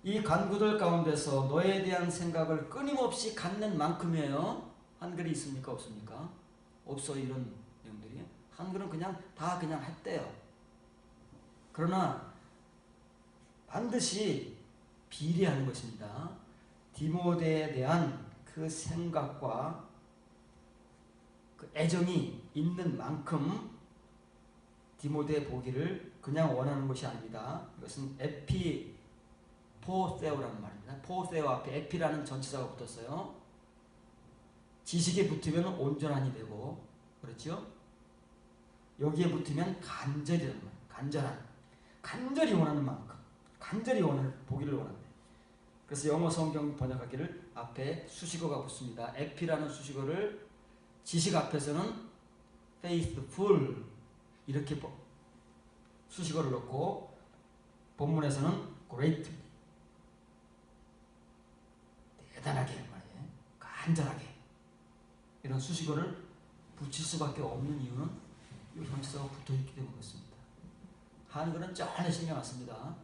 이 간구들 가운데서 너에 대한 생각을 끊임없이 갖는 만큼이에요. 한글이 있습니까? 없습니까? 없어. 이런 내용들이 한글은 그냥 다 그냥 했대요. 그러나 반드시 비례하는 것입니다. 디모데에 대한 그 생각과 그 애정이 있는 만큼 디모데 보기를 그냥 원하는 것이 아닙니다. 이것은 에피포세오라는 말입니다. 포세오 앞에 에피라는 전치사가 붙었어요. 지식에 붙으면 온전한이 되고, 그렇죠? 여기에 붙으면 간절이라는 말, 간절한, 간절히 원하는 만큼, 간절히 보기를 원한대. 그래서 영어 성경 번역하기를 앞에 수식어가 붙습니다. 에피라는 수식어를 지식 앞에서는 faithful 이렇게 수식어를 넣고 본문에서는 greatly 대단하게 말이에요. 간절하게 이런 수식어를 붙일 수밖에 없는 이유는 이 전치사가 붙어있기 때문에 그렇습니다. 한글은 전혀 신경 안 씁니다.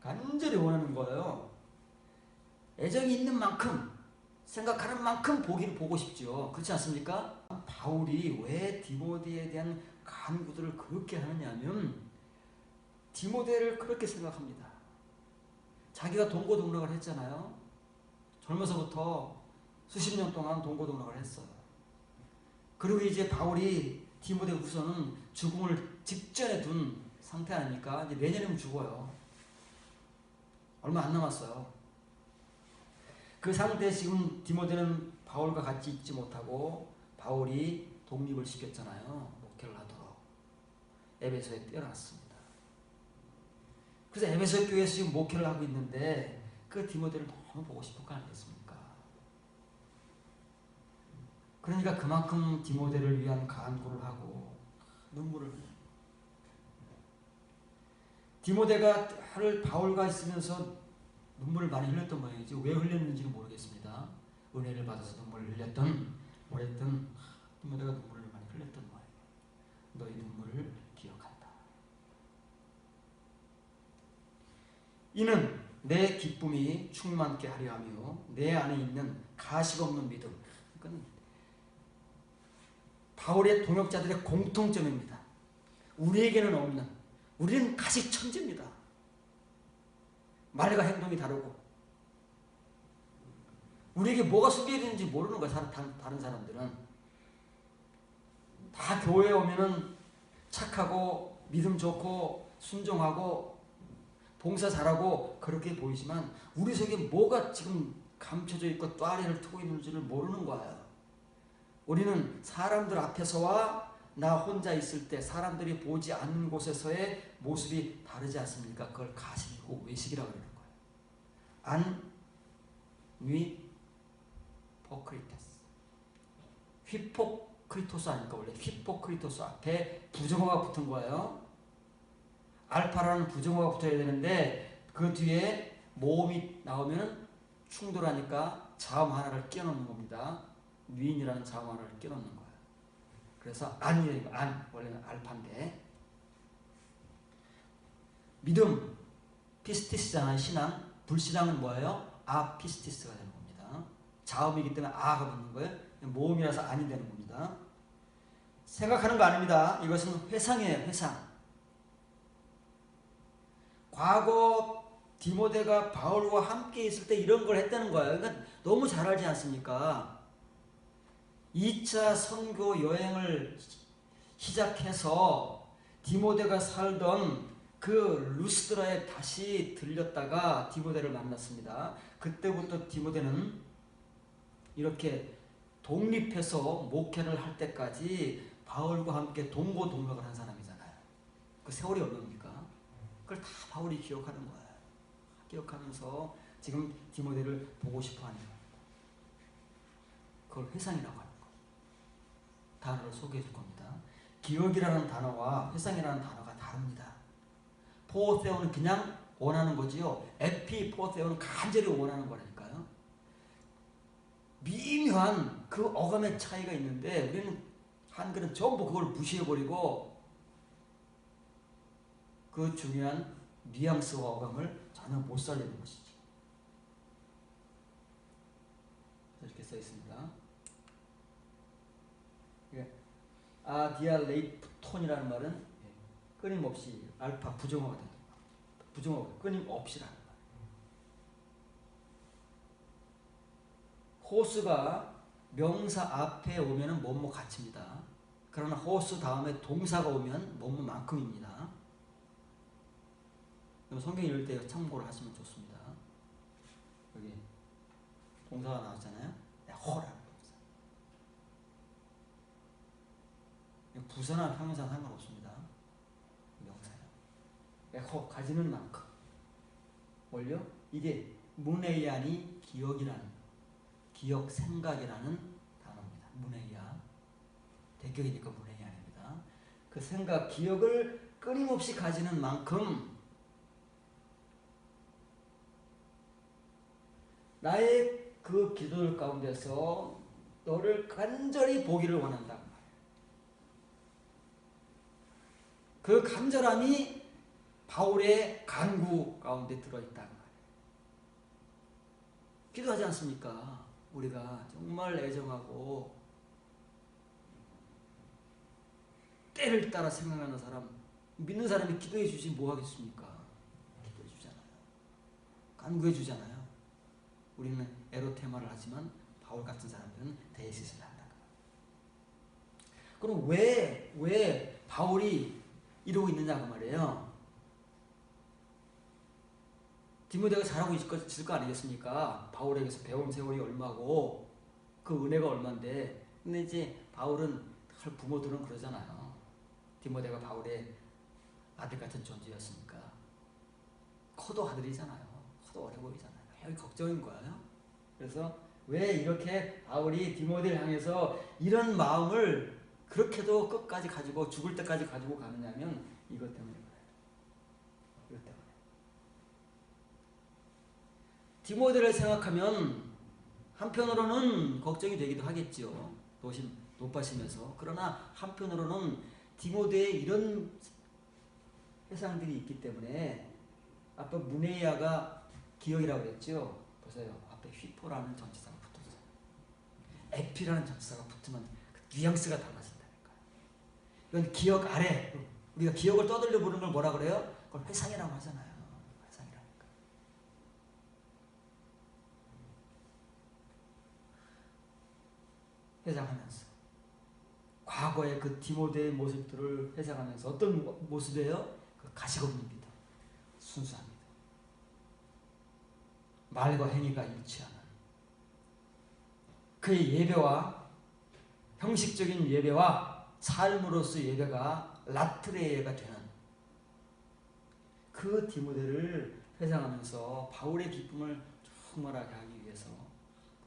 간절히 원하는 거예요. 애정이 있는 만큼 생각하는 만큼 보기를 보고 싶죠. 그렇지 않습니까? 바울이 왜 디모데에 대한 간구들을 그렇게 하느냐면 디모데를 그렇게 생각합니다. 자기가 동고동락을 했잖아요. 젊어서부터 수십 년 동안 동고동락을 했어요. 그리고 이제 바울이 디모데후서는 죽음을 직전에 둔 상태 아닙니까? 이제 내년이면 죽어요. 얼마 안 남았어요. 그 상태에 지금 디모데는 바울과 같이 있지 못하고 바울이 독립을 시켰잖아요. 목회를 하도록. 에베소에 뛰어났습니다. 그래서 에베소 교회에서 지금 목회를 하고 있는데 그 디모데를 너무 보고 싶을 거 아니겠습니까? 그러니까 그만큼 디모데를 위한 간구를 하고 눈물을 흘려요. 디모데가 바울과 있으면서 눈물을 많이 흘렸던 모양이죠. 왜 흘렸는지는 모르겠습니다. 은혜를 받아서 눈물을 흘렸던 뭐랬던 디모데가 눈물을 많이 흘렸던 모양이에요. 너희 눈물을 기억한다. 이는 내 기쁨이 충만케 하려 하며 내 안에 있는 가식 없는 믿음. 그건 바울의 동역자들의 공통점입니다. 우리에게는 없는, 우리는 가식 천재입니다. 말과 행동이 다르고 우리에게 뭐가 숨겨야 되는지 모르는 거야. 다른 사람들은 다 교회에 오면은 착하고 믿음 좋고 순종하고 봉사 잘하고 그렇게 보이지만 우리 속에 뭐가 지금 감춰져 있고 또아리를 트고 있는지를 모르는 거예요. 우리는 사람들 앞에서와 나 혼자 있을 때 사람들이 보지 않는 곳에서의 모습이 다르지 않습니까? 그걸 가식이고 외식이라고 그러는 거예요. 포크리테스. 휘포크리토스 아닙니까? 원래 휘포크리토스 앞에 부정어가 붙은 거예요. 알파라는 부정어가 붙어야 되는데 그 뒤에 모음이 나오면 충돌하니까 자음 하나를 끼워넣는 겁니다. 위인이라는 자음 하나를 끼워넣는 거예요. 그래서 안이에요. 안. 원래는 알파인데. 믿음, 피스티스잖아요. 신앙. 불신앙은 뭐예요? 아피스티스가 되는 겁니다. 자음이기 때문에 아가 붙는 거예요. 모음이라서 안이 되는 겁니다. 생각하는 거 아닙니다. 이것은 회상이에요. 회상. 과거 디모데가 바울과 함께 있을 때 이런 걸 했다는 거예요. 그러니까 너무 잘 알지 않습니까? 2차 선교 여행을 시작해서 디모데가 살던 그 루스드라에 다시 들렸다가 디모데를 만났습니다. 그때부터 디모데는 이렇게 독립해서 목회를 할 때까지 바울과 함께 동고동락을 한 사람이잖아요. 그 세월이 얼마입니까? 그걸 다 바울이 기억하는 거예요. 기억하면서 지금 디모데를 보고 싶어 하는 거예요. 그걸 회상이라고 하는 거예요. 단어를 소개해 줄 겁니다. 기억이라는 단어와 회상이라는 단어가 다릅니다. 포세오는 그냥 원하는 거지요. 에피포세오는 간절히 원하는 거라니까요. 미묘한 그 어감의 차이가 있는데 우리는 한글은 전부 그걸 무시해버리고 그 중요한 뉘앙스와 어감을 전혀 못 살리는 것이죠. 이렇게 써 있습니다. 아디알레이프톤이라는 말은 끊임없이 알파 부정어가 됩니다. 부정어가 끊임없이라는 말. 호수가 명사 앞에 오면은 뭐뭐 같습니다. 그러나 호수 다음에 동사가 오면 뭐뭐만큼입니다. 성경 읽을 때 참고를 하시면 좋습니다. 여기 동사가 나왔잖아요. 호라는 동사. 부사나 형용사 상관없습니다. 명사요. 호 가지는 만큼. 뭘요? 이게 문에이안이 기억이라는 기억 생각이라는 단어입니다. 문에이안. 대격이니까 문에이안입니다. 그 생각 기억을 끊임없이 가지는 만큼 나의 그 기도들 가운데서 너를 간절히 보기를 원한다. 그 간절함이 바울의 간구 가운데 들어있다는 말이에요. 기도하지 않습니까? 우리가 정말 애정하고 때를 따라 생각하는 사람, 믿는 사람이 기도해 주지 뭐 하겠습니까? 기도해 주잖아요. 간구해 주잖아요. 우리는 에로테마를 하지만 바울 같은 사람들은 데이시스를 한다. 그럼 왜 바울이 이러고 있느냐고 말이에요. 디모데가 잘하고 있을 거 아니겠습니까? 바울에게서 배운 세월이 얼마고 그 은혜가 얼만데. 근데 이제 바울은 부모들은 그러잖아요. 디모데가 바울의 아들 같은 존재였으니까. 커도 아들이잖아요. 커도 어려 보이잖아요. 여기 걱정인 거예요. 그래서 왜 이렇게 바울이 디모데를 향해서 이런 마음을 그렇게도 끝까지 가지고 죽을 때까지 가지고 가느냐면 이것 때문에 그래요. 이것 때문에. 디모데를 생각하면 한편으로는 걱정이 되기도 하겠죠. 높아지면서. 그러나 한편으로는 디모데에 이런 회상들이 있기 때문에 아까 문에이아가 기억이라고 그랬죠. 보세요. 앞에 휘포라는 전치사가 붙었어요. 에피라는 전치사가 붙으면 그 뉘앙스가 달라진다니까요. 이건 기억 아래. 우리가 기억을 떠들려 보는 걸 뭐라 그래요? 그걸 회상이라고 하잖아요. 회상이라니까. 회상하면서 과거의 그 디모데의 모습들을 회상하면서 어떤 모습이에요? 그 가식 없는 믿음, 순수합니다. 말과 행위가 일치하는 그의 예배와 형식적인 예배와 삶으로서 예배가 라트레가 되는 그 디모데를 회상하면서 바울의 기쁨을 충만하게 하기 위해서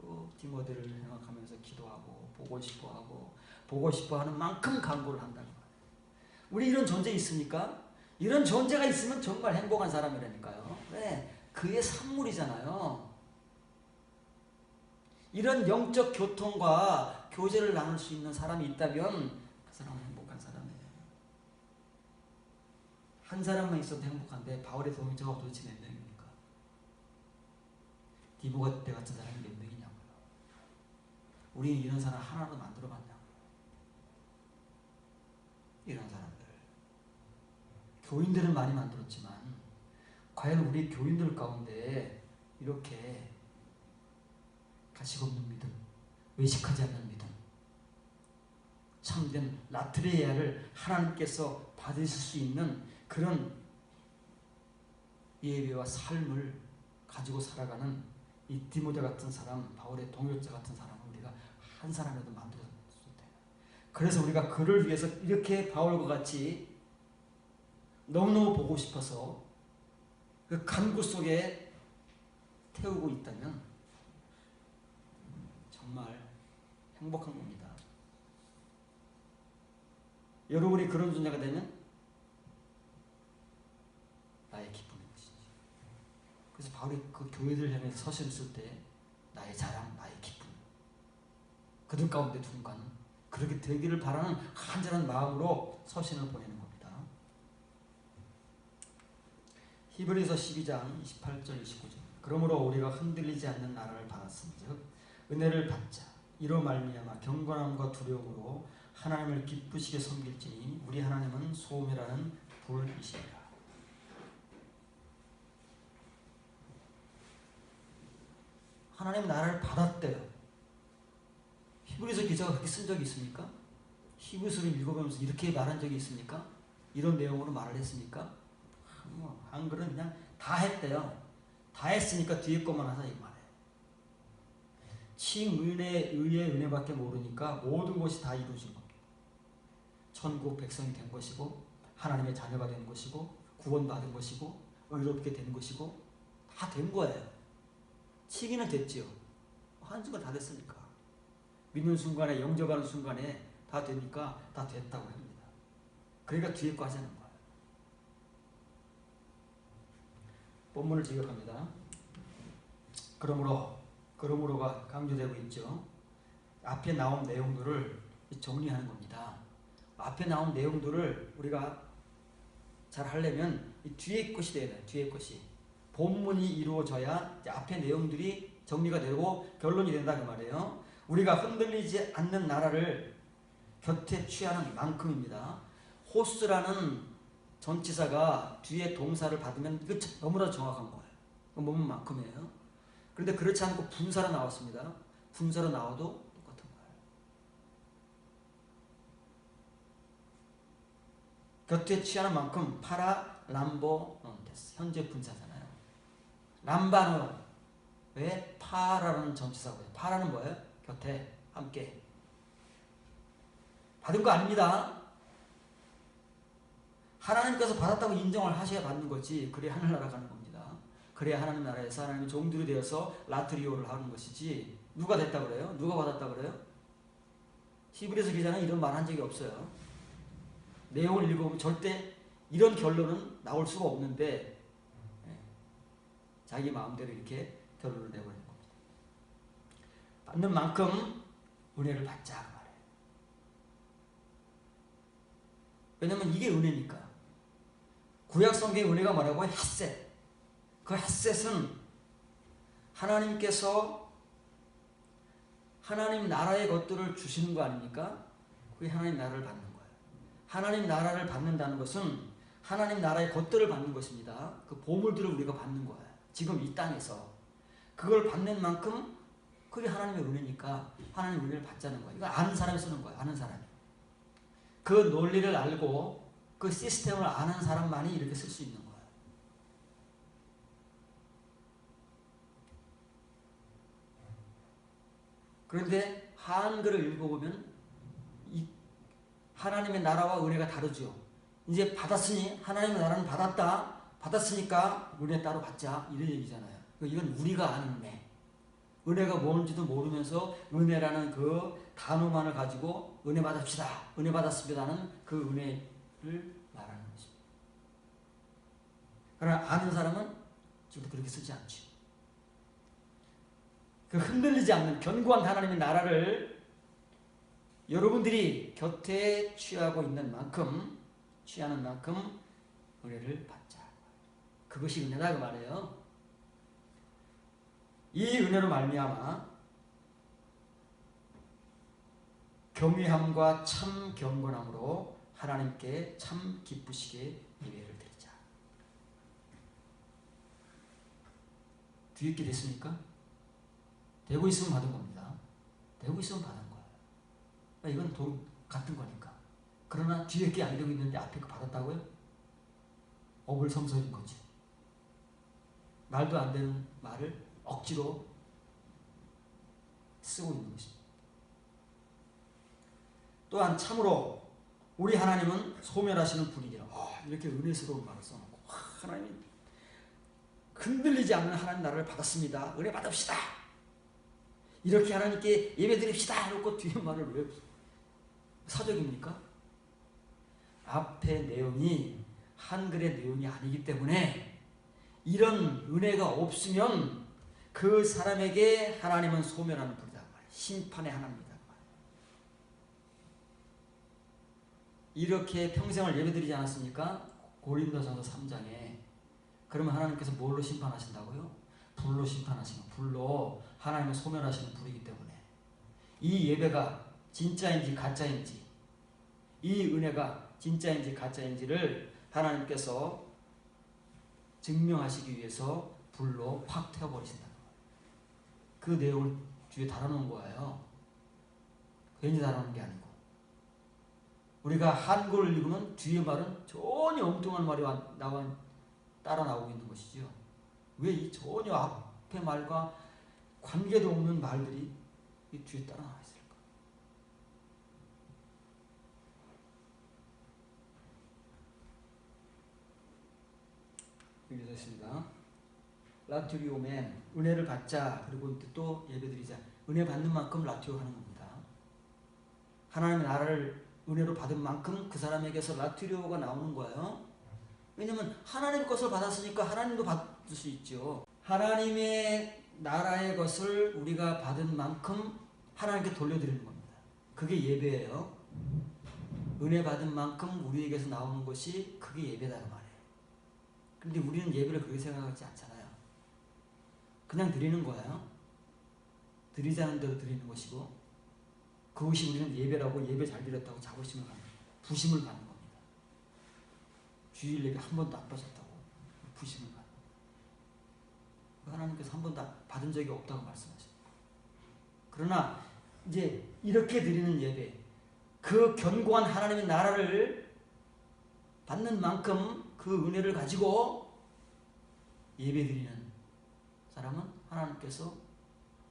그 디모데를 생각하면서 기도하고 보고 싶어하는 만큼 간구를 한다는 거예요. 우리 이런 존재 있습니까? 이런 존재가 있으면 정말 행복한 사람이라니까요. 네, 그의 산물이잖아요. 이런 영적 교통과 교제를 나눌 수 있는 사람이 있다면 그 사람은 행복한 사람이에요. 한 사람만 있어도 행복한데 바울의 동역자가 도대체 몇 명입니까? 디모데 같은 사람이 몇 명이냐고요. 우리는 이런 사람 하나도 만들어봤냐고요. 이런 사람들. 교인들은 많이 만들었지만 과연 우리 교인들 가운데 이렇게 가식 없는 믿음, 외식하지 않는 믿음, 참된 라트레이아를 하나님께서 받으실 수 있는 그런 예배와 삶을 가지고 살아가는 이 디모데 같은 사람, 바울의 동역자 같은 사람을 우리가 한 사람이라도 만들어줄 수 있다. 그래서 우리가 그를 위해서 이렇게 바울과 같이 너무너무 보고 싶어서 그 간구 속에 태우고 있다면 정말 행복한 겁니다. 여러분이 그런 존재가 되면 나의 기쁨인 것이지. 그래서 바울이 그 교회들 향해서 서신을 쓸 때 나의 자랑, 나의 기쁨, 그들 가운데 누군가는 그렇게 되기를 바라는 간절한 마음으로 서신을 보내는 겁니다. 히브리서 12장 28절 29절. 그러므로 우리가 흔들리지 않는 나라를 받았은즉 은혜를 받자. 이로 말미암아 경건함과 두려움으로 하나님을 기쁘시게 섬길지니 우리 하나님은 소멸하는 불이시니라. 하나님 나라를 받았대요. 히브리서 기자가 그렇게 쓴 적이 있습니까? 히브리서를 읽어보면서 이렇게 말한 적이 있습니까? 이런 내용으로 말을 했습니까? 한글은 그냥 다 했대요. 다 했으니까 뒤에 것만 하자 이 말이에요. 칭은혜, 의의 은혜밖에 모르니까 모든 것이 다 이루어진 겁니다. 천국 백성이 된 것이고 하나님의 자녀가 된 것이고 구원받은 것이고 의롭게 된 것이고 다 된 거예요. 치기는 됐지요. 한 순간 다 됐으니까. 믿는 순간에 영접하는 순간에 다 되니까 다 됐다고 합니다. 그러니까 뒤에 거 하자는 거예요. 본문을 지적합니다. 그러므로가 강조되고 있죠. 앞에 나온 내용들을 정리하는 겁니다. 앞에 나온 내용들을 우리가 잘 하려면 이 뒤에 것이 돼야 돼요. 뒤에 것이. 본문이 이루어져야 앞에 내용들이 정리가 되고 결론이 된다 그 말이에요. 우리가 흔들리지 않는 나라를 곁에 취하는 만큼입니다. 호스라는 전치사가 뒤에 동사를 받으면 이거 너무나 정확한 거예요. 뭐는 만큼이에요. 그런데 그렇지 않고 분사로 나왔습니다. 분사로 나와도 똑같은 거예요. 곁에 취하는 만큼 파라 람보 넌테스 현재 분사잖아요. 람바노 왜 파라는 전치사고요. 파라는 뭐예요? 곁에 함께 받은 거 아닙니다. 하나님께서 받았다고 인정을 하셔야 받는 거지. 그래야 하늘나라 가는 겁니다. 그래야 하나님 나라에서 하나님의 종들이 되어서 라트리오를 하는 것이지. 누가 됐다 그래요? 누가 받았다 그래요? 히브리서 기자는 이런 말 한 적이 없어요. 내용을 읽어보면 절대 이런 결론은 나올 수가 없는데 자기 마음대로 이렇게 결론을 내버리는 겁니다. 받는 만큼 은혜를 받자 그 말이에요. 왜냐면 이게 은혜니까. 구약 성경의 은혜가 뭐라고? 헷셋. 그 헷셋은 하나님께서 하나님 나라의 것들을 주시는 거 아닙니까? 그게 하나님 나라를 받는 거예요. 하나님 나라를 받는다는 것은 하나님 나라의 것들을 받는 것입니다. 그 보물들을 우리가 받는 거예요. 지금 이 땅에서. 그걸 받는 만큼 그게 하나님의 은혜니까 하나님 은혜를 받자는 거예요. 이거 아는 사람이 쓰는 거예요. 아는 사람이. 그 논리를 알고 그 시스템을 아는 사람만이 이렇게 쓸 수 있는 거예요. 그런데 한글을 읽어보면 하나님의 나라와 은혜가 다르죠. 이제 받았으니 하나님의 나라는 받았으니까 은혜 따로 받자 이런 얘기잖아요. 이건 우리가 아는 은혜. 은혜가 뭔지도 모르면서 은혜라는 그 단어만을 가지고 은혜 받읍시다, 은혜 받았습니다는 그 은혜를 말하는 것입니다. 그러나 아는 사람은 지금도 그렇게 쓰지 않죠. 그 흔들리지 않는 견고한 하나님의 나라를 여러분들이 곁에 취하는 만큼 은혜를 받자. 그것이 은혜다 그 말이에요. 이 은혜로 말미암아 경외함과 참 경건함으로 하나님께 참 기쁘시게 예배를 드리자. 뒤에 게 됐습니까? 되고 있으면 받은 겁니다. 되고 있으면 받은 거예요. 이건 같은 거니까. 그러나 뒤에 게 안 되고 있는데 앞에 거 받았다고요? 어불성설인 거지. 말도 안 되는 말을 억지로 쓰고 있는 것입니다. 또한 참으로 우리 하나님은 소멸하시는 분이니라. 이렇게 은혜스러운 말을 써놓고 하나님이 흔들리지 않는 하나님 나라를 받았습니다. 은혜 받읍시다. 이렇게 하나님께 예배드립시다 해놓고 뒤에 말을 왜 사적입니까? 앞에 내용이 한글의 내용이 아니기 때문에 이런 은혜가 없으면 그 사람에게 하나님은 소멸하는 분이다. 심판의 하나님이다. 이렇게 평생을 예배드리지 않았습니까? 고린도전서 3장에. 그러면 하나님께서 뭘로 심판하신다고요? 불로 심판하시는, 불로 하나님을 소멸하시는 불이기 때문에 이 예배가 진짜인지 가짜인지, 이 은혜가 진짜인지 가짜인지를 하나님께서 증명하시기 위해서 불로 확 태워버리신다. 그 내용을 뒤에 달아놓은 거예요. 괜히 달아놓은 게 아니고. 우리가 한글을 읽으면 뒤에 말은 전혀 엉뚱한 말이 따라 나오고 있는 것이죠. 왜 이 전혀 앞에 말과 관계도 없는 말들이 이 뒤에 따라 나와 있을까? 여기 있습니다. 라투리오멘, 은혜를 받자. 그리고 또 예배드리자. 은혜 받는 만큼 라투리오 하는 겁니다. 하나님의 나라를 은혜로 받은 만큼 그 사람에게서 라투리오가 나오는 거예요. 왜냐면 하나님 것을 받았으니까 하나님도 받을 수 있죠. 하나님의 나라의 것을 우리가 받은 만큼 하나님께 돌려드리는 겁니다. 그게 예배예요. 은혜 받은 만큼 우리에게서 나오는 것이 그게 예배다 그 말이에요. 그런데 우리는 예배를 그렇게 생각하지 않잖아요. 그냥 드리는 거예요. 드리자는 대로 드리는 것이고, 그것이 우리는 예배라고, 예배 잘 드렸다고 자부심을 갖는, 부심을 갖는 겁니다. 주일 예배 한 번도 안 빠졌다고 부심을 갖는. 하나님께서 한 번도 받은 적이 없다고 말씀하십니다. 그러나 이제 이렇게 드리는 예배, 그 견고한 하나님의 나라를 받는 만큼 그 은혜를 가지고 예배 드리는 사람은 하나님께서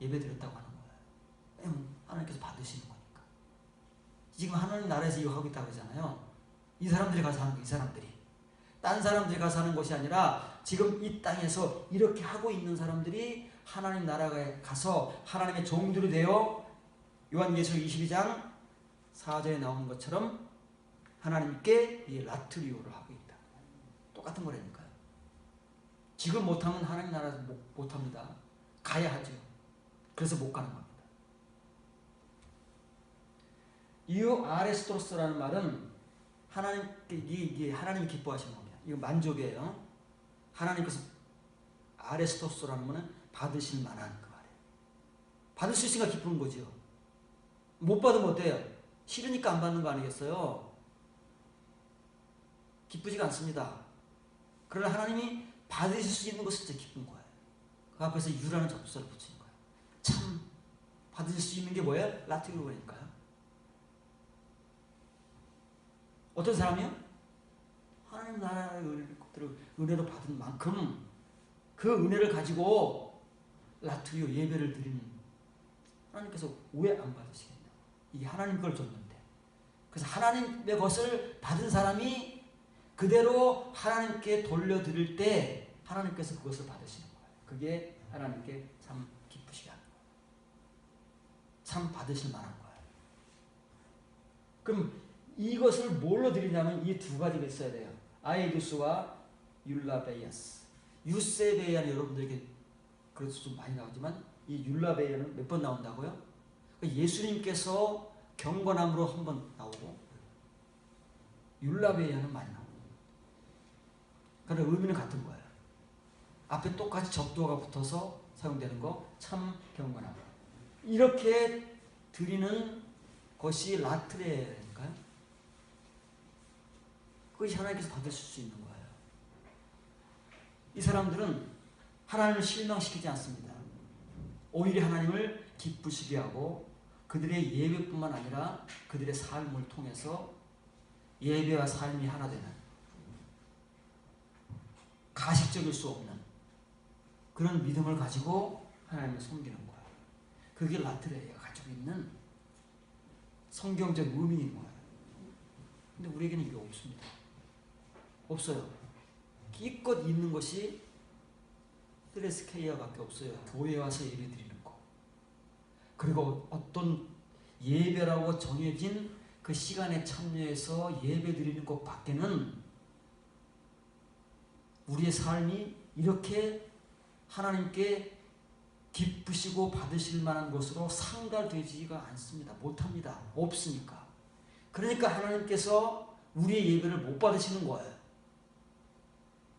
예배 드렸다고 하는 거예요. 왜냐면 하나님께서 받으시는 거니까. 지금 하나님 나라에서 이거 하고 있다고 그러잖아요. 이 사람들이 가서 하는 거, 이 사람들이. 딴 사람들이 가서 하는 것이 아니라 지금 이 땅에서 이렇게 하고 있는 사람들이 하나님 나라에 가서 하나님의 종들이 되어 요한계시록 22장 4절에 나오는 것처럼 하나님께 이 라트리오를 하고 있다. 똑같은 거라니까요. 지금 못하면 하나님 나라에서 못합니다. 가야 하죠. 그래서 못 가는 겁니다. 이유 아레스토스라는 말은 이게 하나님이 기뻐하시는 겁니다. 이거 만족이에요. 하나님께서 아레스토스라는 거는 받으실 만한 그 말이에요. 받을 수 있으니까 기쁜 거죠. 못 받으면 어때요? 싫으니까 안 받는 거 아니겠어요? 기쁘지가 않습니다. 그러나 하나님이 받으실 수 있는 것은 진짜 기쁜 거예요. 그 앞에서 유라는 접수를 붙이는 거예요. 참 받으실 수 있는 게 뭐예요? 라틴어니까요. 어떤 사람이요? 하나님 나라의 은혜로 받은 만큼 그 은혜를 가지고 라트리오 예배를 드리는, 하나님께서 왜 안 받으시겠냐? 이게 하나님 걸 줬는데. 그래서 하나님의 것을 받은 사람이 그대로 하나님께 돌려드릴 때 하나님께서 그것을 받으시는 거예요. 그게 하나님께 참 기쁘시게 하는 거예요. 참 받으실 만한 거예요. 그럼 이것을 뭘로 드리냐면 이 두 가지가 있어야 돼요. 아에두스와 율라베이아스. 유세베이아는 여러분들에게 그래서 좀 많이 나오지만 이 율라베이아는 몇 번 나온다고요? 예수님께서 경건함으로 한 번 나오고 율라베이아는 많이 나오고. 그러나 의미는 같은 거예요. 앞에 똑같이 적도가 붙어서 사용되는 거 참 경건함. 이렇게 드리는 것이 라트레니까요. 그것이 하나님께서 받으실 수 있는 거예요. 이 사람들은 하나님을 실망시키지 않습니다. 오히려 하나님을 기쁘시게 하고 그들의 예배뿐만 아니라 그들의 삶을 통해서 예배와 삶이 하나 되는 가식적일 수 없는 그런 믿음을 가지고 하나님을 섬기는 거예요. 그게 라트레가 가지고 있는 성경적 의미인 거예요. 근데 우리에게는 이게 없습니다. 없어요. 기껏 있는 것이 스레스케이아밖에 없어요. 교회 와서 예배 드리는 거. 그리고 어떤 예배라고 정해진 그 시간에 참여해서 예배 드리는 것 밖에는 우리의 삶이 이렇게 하나님께 기쁘시고 받으실 만한 것으로 상달되지가 않습니다. 못합니다. 없으니까. 그러니까 하나님께서 우리의 예배를 못 받으시는 거예요.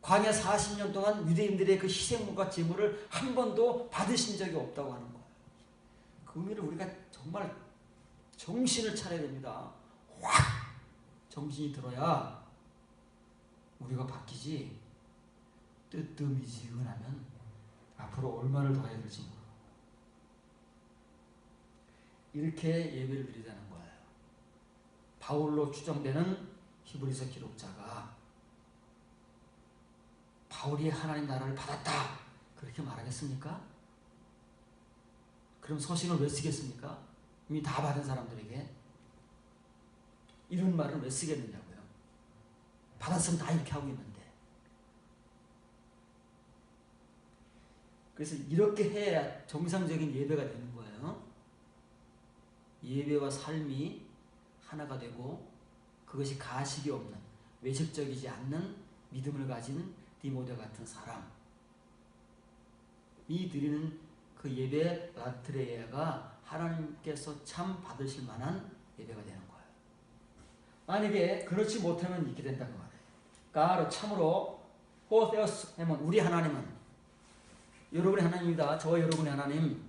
광야 40년 동안 유대인들의 그 희생물과 제물을 한 번도 받으신 적이 없다고 하는 거예요. 그 의미를 우리가 정말 정신을 차려야 됩니다. 확 정신이 들어야 우리가 바뀌지. 뜨뜻미지근하면 앞으로 얼마를 더 해야 될지 모르고 이렇게 예배를 드리자는 거예요. 바울로 추정되는 히브리서 기록자가 바울이 하나님 나라를 받았다 그렇게 말하겠습니까? 그럼 서신을 왜 쓰겠습니까? 이미 다 받은 사람들에게 이런 말을 왜 쓰겠느냐고요. 받았으면 다 이렇게 하고 있는데. 그래서 이렇게 해야 정상적인 예배가 되는 거예요. 예배와 삶이 하나가 되고 그것이 가식이 없는 외식적이지 않는 믿음을 가진 디모데 같은 사람이 드리는 그 예배 라트레야가 하나님께서 참 받으실 만한 예배가 되는 거예요. 만약에 그렇지 못하면 이렇게 된다는 말이에요. 그러니까 참으로 호세오스 하면 우리 하나님은 여러분의 하나님이다. 저와 여러분의 하나님.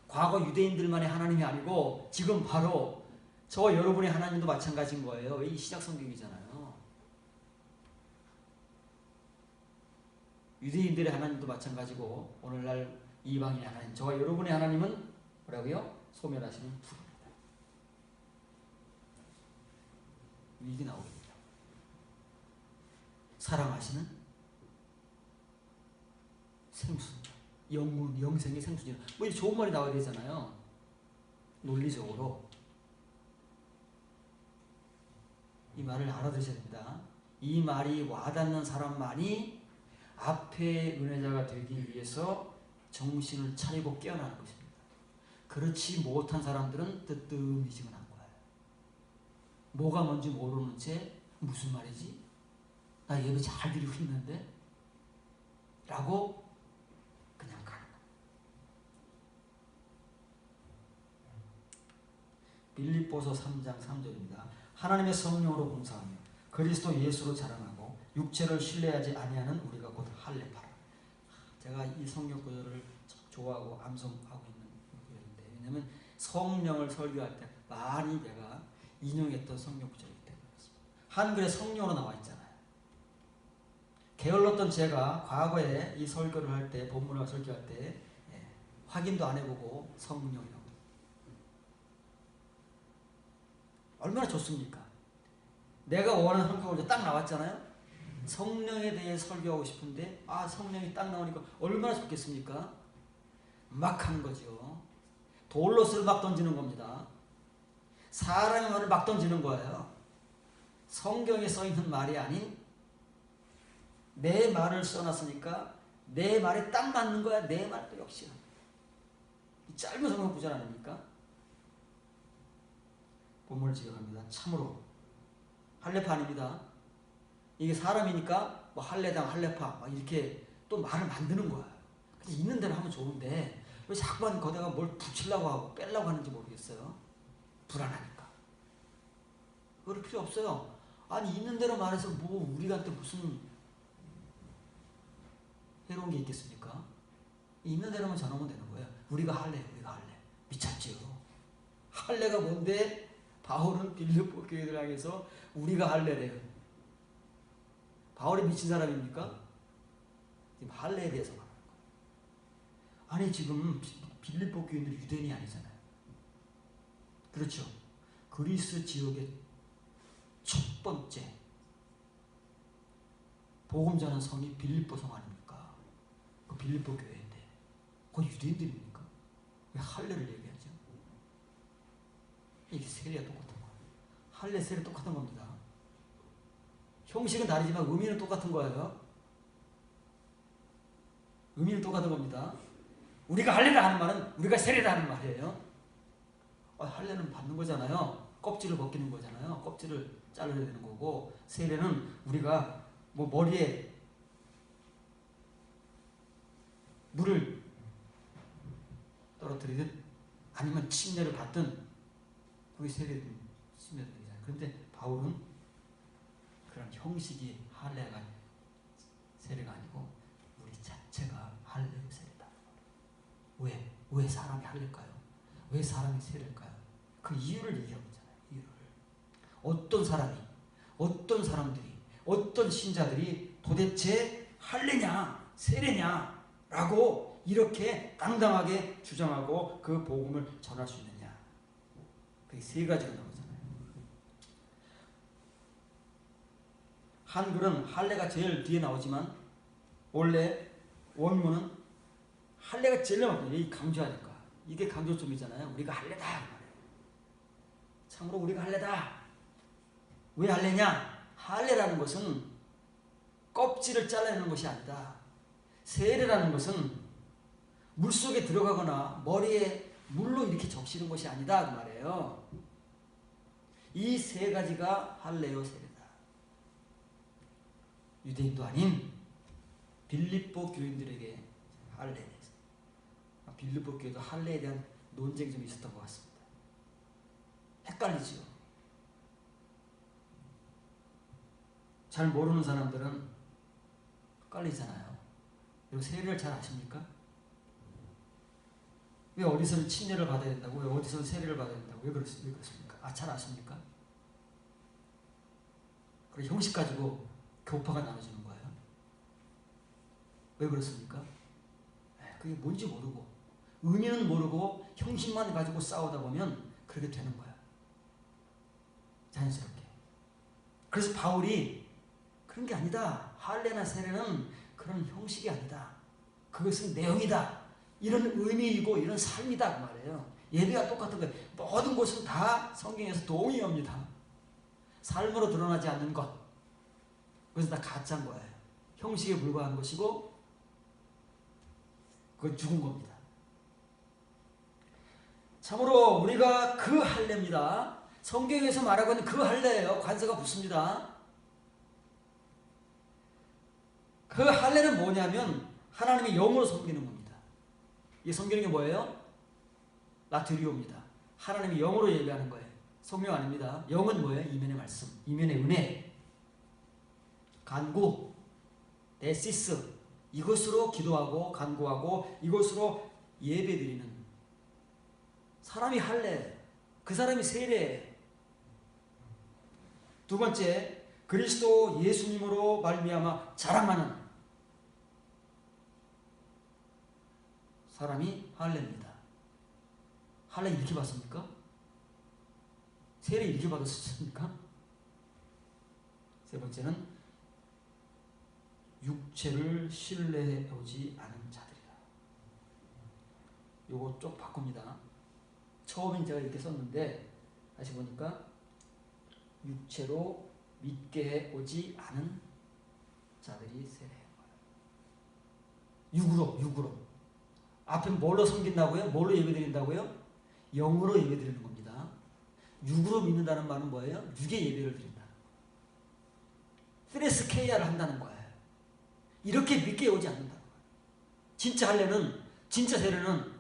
과거 유대인들만의 하나님이 아니고 지금 바로 저와 여러분의 하나님도 마찬가지인 거예요. 이 시작 성경이잖아요. 유대인들의 하나님도 마찬가지고 오늘날 이방인의 하나님, 저와 여러분의 하나님은 뭐라고요? 소멸하시는 불입니다. 이게 나오겠죠. 사랑하시는 생수, 영문, 영생의 생수죠. 뭐 이렇게 좋은 말이 나와야 되잖아요. 논리적으로. 이 말을 알아두셔야 됩니다. 이 말이 와닿는 사람만이 앞에 은혜자가 되기 위해서 정신을 차리고 깨어나는 것입니다. 그렇지 못한 사람들은 뜨뜻미지근한 거예요. 뭐가 뭔지 모르는 채 무슨 말이지? 나 예배 잘 드리고 있는데? 라고 그냥 가는 거예요. 빌립보서 3장 3절입니다. 하나님의 성령으로 봉사하며 그리스도 예수로 자랑하고 육체를 신뢰하지 아니하는 우리가 곧 할례파라. 제가 이 성경 구절을 좋아하고 암송하고 있는 구절인데, 왜냐하면 성령을 설교할 때 많이 내가 인용했던 성경 구절이기 때문에 그렇습니다. 한글에 성령으로 나와 있잖아요. 게을렀던 제가 과거에 이 설교를 할 때, 본문을 설교할 때 확인도 안 해보고 성령이라고. 얼마나 좋습니까? 내가 원하는 성경을 딱 나왔잖아요. 성령에 대해 설교하고 싶은데 성령이 딱 나오니까 얼마나 좋겠습니까? 막 하는 거죠. 돌로 쓸 막 던지는 겁니다. 사람의 말을 막 던지는 거예요. 성경에 써 있는 말이 아닌 내 말을 써놨으니까 내 말에 딱 맞는 거야. 내 말도 역시. 짧은 성경 구절 아닙니까? 본문을 지적합니다. 참으로 할례파 아닙니다. 이게 사람이니까 뭐 할례당 할례파 막 이렇게 또 말을 만드는 거야. 그냥 있는 대로 하면 좋은데 왜 자꾸만 거기다가 뭘 붙이려고 하고 빼려고 하는지 모르겠어요. 불안하니까. 그럴 필요 없어요. 아니 있는 대로 말해서 뭐 우리한테 무슨 해로운 게 있겠습니까? 있는 대로만 전하면 되는 거예요. 우리가 할래. 미쳤지요. 할례가 뭔데? 바울은 빌립보 교회를 향해서 우리가 할례래요. 바울이 미친 사람입니까? 지금 할례에 대해서 말하는 거예요. 아니 지금 빌립보 교인들 유대인이 아니잖아요. 그렇죠. 그리스 지역의 첫 번째 복음 전한 성이 빌립보 성 아닙니까? 그 빌립보 교회인데 거기 유대인들입니까? 왜 할례를 얘기하죠? 이게 세례가 똑같은 거예요. 할례 세례 똑같은 겁니다. 형식은 다르지만 의미는 똑같은 거예요. 의미는 똑같은 겁니다. 우리가 할례를 하는 말은 우리가 세례를 하는 말이에요. 할례는 받는 거잖아요. 껍질을 벗기는 거잖아요. 껍질을 잘라야 되는 거고, 세례는 우리가 뭐 머리에 물을 떨어뜨리든 아니면 침례를 받든 그게 세례든 침례들이잖아요. 그런데 바울은 그런 형식이 할례가 세례가 아니고 우리 자체가 할례의 세례다. 왜 사람이 할례일까요? 왜 사람이 세례일까요? 그 이유를 얘기하고 있잖아요. 이유를. 어떤 사람이, 어떤 사람들이, 어떤 신자들이 도대체 할례냐, 세례냐 라고 이렇게 당당하게 주장하고 그 복음을 전할 수 있느냐. 그게 세 가지가 나오잖아요. 한글은 할례가 제일 뒤에 나오지만 원래 원문은 할례가 제일 많거든요. 이 강조하니까. 이게 강조점이잖아요. 우리가 할례다 말이에요. 참으로 우리가 할례다. 왜 할례냐? 할례라는 것은 껍질을 잘라내는 것이 아니다. 세례라는 것은 물속에 들어가거나 머리에 물로 이렇게 적시는 것이 아니다 그 말이에요. 이 세 가지가 할례요 세례다. 유대인도 아닌 빌립보 교인들에게 할례에 대해서, 빌립보 교회도 할례에 대한 논쟁이 좀 있었던 것 같습니다. 헷갈리죠. 잘 모르는 사람들은 헷갈리잖아요. 여러분 세례를 잘 아십니까? 왜 어디서는 침례를 받아야 된다고? 왜 어디서는 세례를 받아야 된다고? 왜 그렇습니까? 잘 아십니까? 그리고 형식 가지고 교파가 나눠지는 거예요. 왜 그렇습니까? 그게 뭔지 모르고 의미는 모르고 형식만 가지고 싸우다 보면 그렇게 되는 거야. 자연스럽게. 그래서 바울이 그런 게 아니다. 할례나 세례는 그런 형식이 아니다. 그것은 내용이다. 이런 의미이고 이런 삶이다 그 말이에요. 예배가 똑같은 거예요. 모든 것은 다 성경에서 동의합니다. 삶으로 드러나지 않는 것, 그것은 다 가짜인 거예요. 형식에 불과한 것이고 그건 죽은 겁니다. 참으로 우리가 그 할례입니다. 성경에서 말하고 있는 그 할례예요. 관세가 붙습니다. 그 할례는 뭐냐면 하나님의 영으로 섬기는 겁니다. 이 성경이 뭐예요? 라트리오입니다. 하나님의 영으로 얘기하는 거예요. 성령 아닙니다. 영은 뭐예요? 이면의 말씀, 이면의 은혜, 간구, 데시스, 이것으로 기도하고 간구하고 이것으로 예배드리는 사람이 할례, 그 사람이 세례. 두 번째, 그리스도 예수님으로 말미암아 자랑하는 사람이 할례입니다. 할례 이렇게 받습니까? 세례 이렇게 받았습니까? 세 번째는 육체를 신뢰해 오지 않은 자들이다. 요거 좀 바꿉니다. 처음엔 제가 이렇게 썼는데 다시 보니까 육체로 믿게 오지 않은 자들이 세례인 거예요. 육으로. 앞에 뭘로 섬긴다고요? 뭘로 예배드린다고요? 영으로 예배드리는 겁니다. 육으로 믿는다는 말은 뭐예요? 육의 예배를 드린다. 프레스케이아를 한다는 거예요. 이렇게 믿게 오지 않는다는 거예요. 진짜 할례는, 진짜 세례는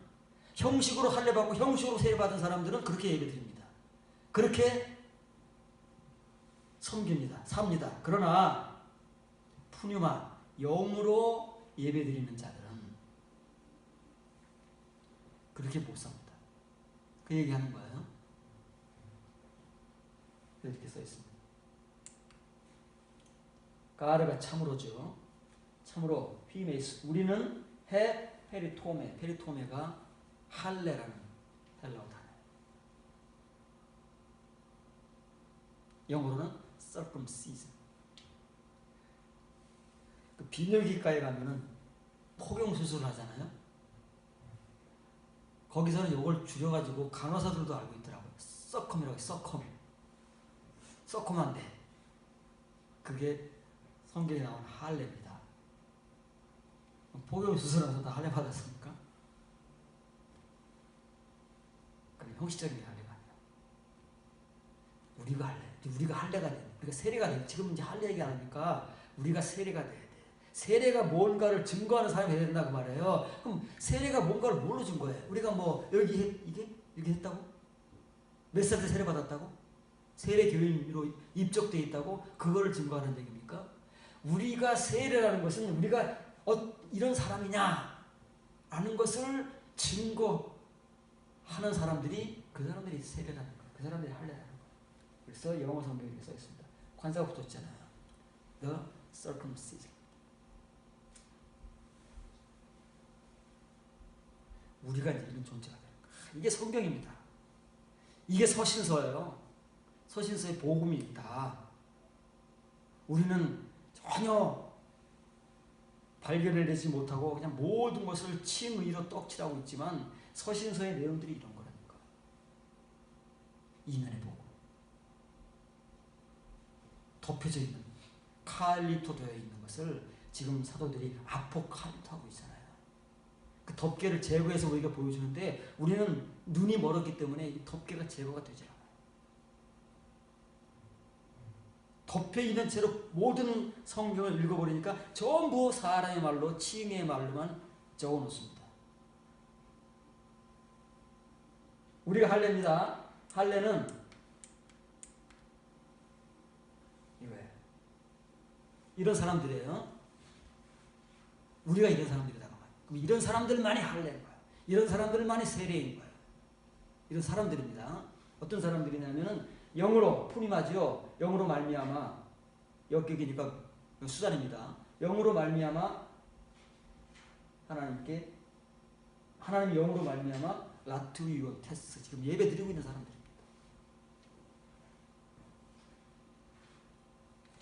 형식으로 할례 받고 형식으로 세례 받은 사람들은 그렇게 예배드립니다. 그렇게 섬깁니다. 삽니다. 그러나 푸뉴마, 영으로 예배드리는 자들은 그렇게 못 삽니다. 그 얘기하는 거예요. 이렇게 써 있습니다. 가르가 참으로죠. 참으로 휘메이스. 우리는 해 페리토메. 페리토메가 할례라는 헬라어 단어예요. 영어로는 circumcision. 그 비뇨기과에 가면은 포경 수술을 하잖아요. 거기서는 이걸 줄여가지고 간호사들도 알고 있더라고요. 서컴이라고 해요. 서컴한데 그게 성경에 나온 할례입니다. 포경 수술하면서 다 할례 받았습니까? 그럼 형식적인 게 할례가 아니라 우리가 할례가 돼. 우리가 세례가 돼. 지금 이제 할례 얘기 안 하니까 우리가 세례가 돼야 돼. 세례가 뭔가를 증거하는 사람이 돼야 된다고 말해요. 그럼 세례가 뭔가를 뭘로 증거해? 우리가 뭐 여기 이렇게 했다고? 몇 살 때 세례 받았다고? 세례 교인으로 입적돼 있다고? 그거를 증거하는 얘기입니까? 우리가 세례라는 것은 우리가 이런 사람이냐 라는 것을 증거하는 사람들이 그 사람들이 세례라는 거예요. 그 사람들이 할례라는 거예요. 그래서 영어 성경에 이렇게 써 있습니다. 관사가 붙었잖아요. The circumcision. 우리가 이제 이런 존재가 되는 거예요. 이게 성경입니다. 이게 서신서예요. 서신서에 복음이 있다. 우리는 전혀 발견해내지 못하고 그냥 모든 것을 칭의로 떡칠하고 있지만 서신서의 내용들이 이런 거라니까. 이면의 복음. 덮여져 있는, 칼리토 되어 있는 것을 지금 사도들이 아포칼리토하고 있잖아요. 그 덮개를 제거해서 우리가 보여주는데 우리는 눈이 멀었기 때문에 이 덮개가 제거가 되지 않아요. 덮여 있는 채로 모든 성경을 읽어버리니까 전부 사람의 말로, 칭의 말로만 적어 놓습니다. 우리가 할례입니다. 할례는 이거예요. 이런 사람들이에요. 우리가 이런 사람들이다. 그럼 이런 사람들만이 할례인 거예요. 이런 사람들만이 세례인 거예요. 이런 사람들입니다. 어떤 사람들이냐면은 영으로 푸니마지요. 영으로 말미암아 역격이니까 수단입니다. 영으로 말미암아 하나님이 영으로 말미암아 라투리오 테스 지금 예배 드리고 있는 사람들입니다.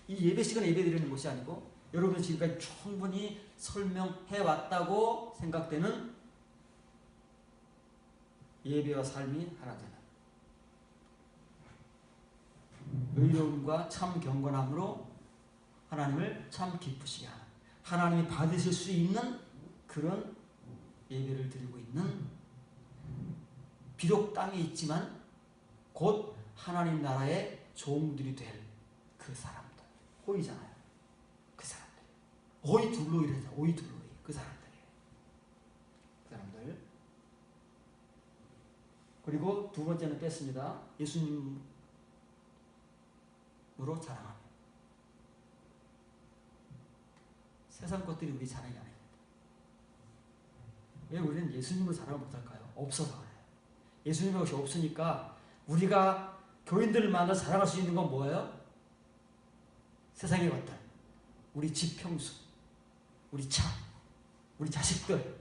이 예배 시간에 예배 드리는 것이 아니고 여러분 지금까지 충분히 설명해 왔다고 생각되는 예배와 삶이 하나 되는 의로움과 참 경건함으로 하나님을 참 기쁘시게 하는 하나님이 받으실 수 있는 그런 예배를 드리고 있는 비록 땅에 있지만 곧 하나님 나라의 종들이 될 그 사람들 호의잖아요. 그 사람들 오이둘로이래서 오이둘로이 그 사람들이에요. 그 사람들. 그리고 두 번째는 뺐습니다. 예수님으로 자랑하며 세상 것들이 우리 자랑이 아닙니다. 왜 우리는 예수님으로 자랑을 못할까요? 없어서 그래요. 예수님 것이 없으니까 우리가 교인들을 만나 자랑할 수 있는 건 뭐예요? 세상의 것들, 우리 집 평수, 우리 차, 우리 자식들,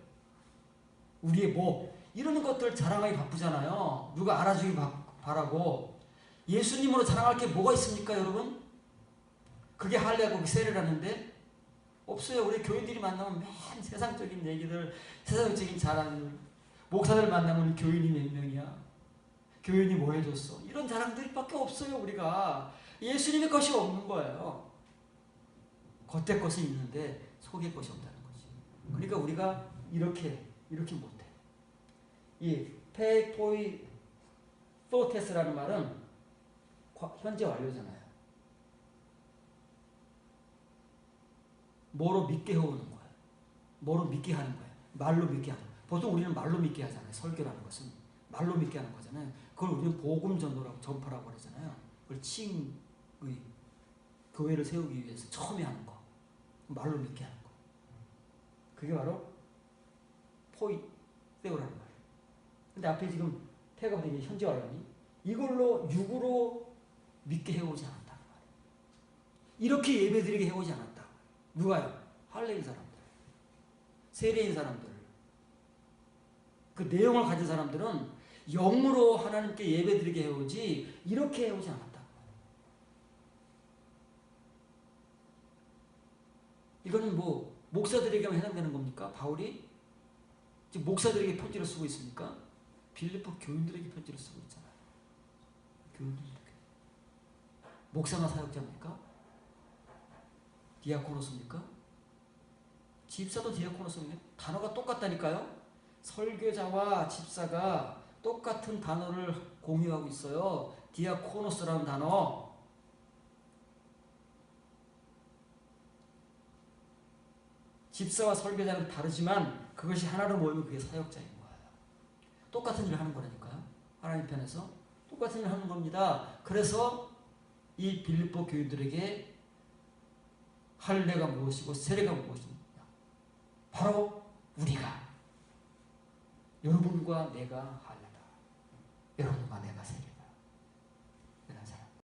우리의 뭐 이런 것들 자랑하기 바쁘잖아요. 누가 알아주기 바라고. 예수님으로 자랑할 게 뭐가 있습니까, 여러분? 그게 할례하고 세례라는데 없어요. 우리 교인들이 만나면 맨 세상적인 얘기들, 세상적인 자랑들. 목사들 만나면 교인이 몇 명이야? 교인이 뭐 해줬어? 이런 자랑들밖에 없어요. 우리가 예수님의 것이 없는 거예요. 겉에 것은 있는데 속의 것이 없다는 거지. 그러니까 우리가 이렇게 못해. 이 페이포이 토테스라는 말은 현재 완료잖아요. 뭐로 믿게 해오는 거예요. 뭐로 믿게 하는 거예요. 말로 믿게 하는 거예요. 보통 우리는 말로 믿게 하잖아요. 설교라는 것은 말로 믿게 하는 거잖아요. 그걸 우리는 복음 전파라고 그러잖아요. 그걸 칭의 교회를 세우기 위해서 처음에 하는 거. 말로 믿게 하는 거. 그게 바로 포이세오라는 말이에요. 근데 앞에 지금 태가 되게 현재 완료니 이걸로 육으로 믿게 해오지 않았다는 말이에요. 이렇게 예배드리게 해오지 않았다. 누가요? 할례인 사람들, 세례인 사람들, 그 내용을 가진 사람들은 영으로 하나님께 예배드리게 해오지 이렇게 해오지 않았다. 이거는 뭐 목사들에게만 해당되는 겁니까? 바울이 지금 목사들에게 편지를 쓰고 있습니까? 빌립보 교인들에게 편지를 쓰고 있잖아요. 교인들에게. 목사나 사역자입니까? 디아코노스입니까? 집사도 디아코노스입니까? 단어가 똑같다니까요. 설교자와 집사가 똑같은 단어를 공유하고 있어요. 디아코노스라는 단어. 집사와 설교자는 다르지만 그것이 하나로 모이면 그게 사역자인 거예요. 똑같은 일을 하는 거라니까요. 하나님 편에서 똑같은 일을 하는 겁니다. 그래서 이 빌립보 교인들에게 할례가 무엇이고 세례가 무엇이냐? 바로 우리가 여러분과 내가 할례다. 여러분과 내가 세례.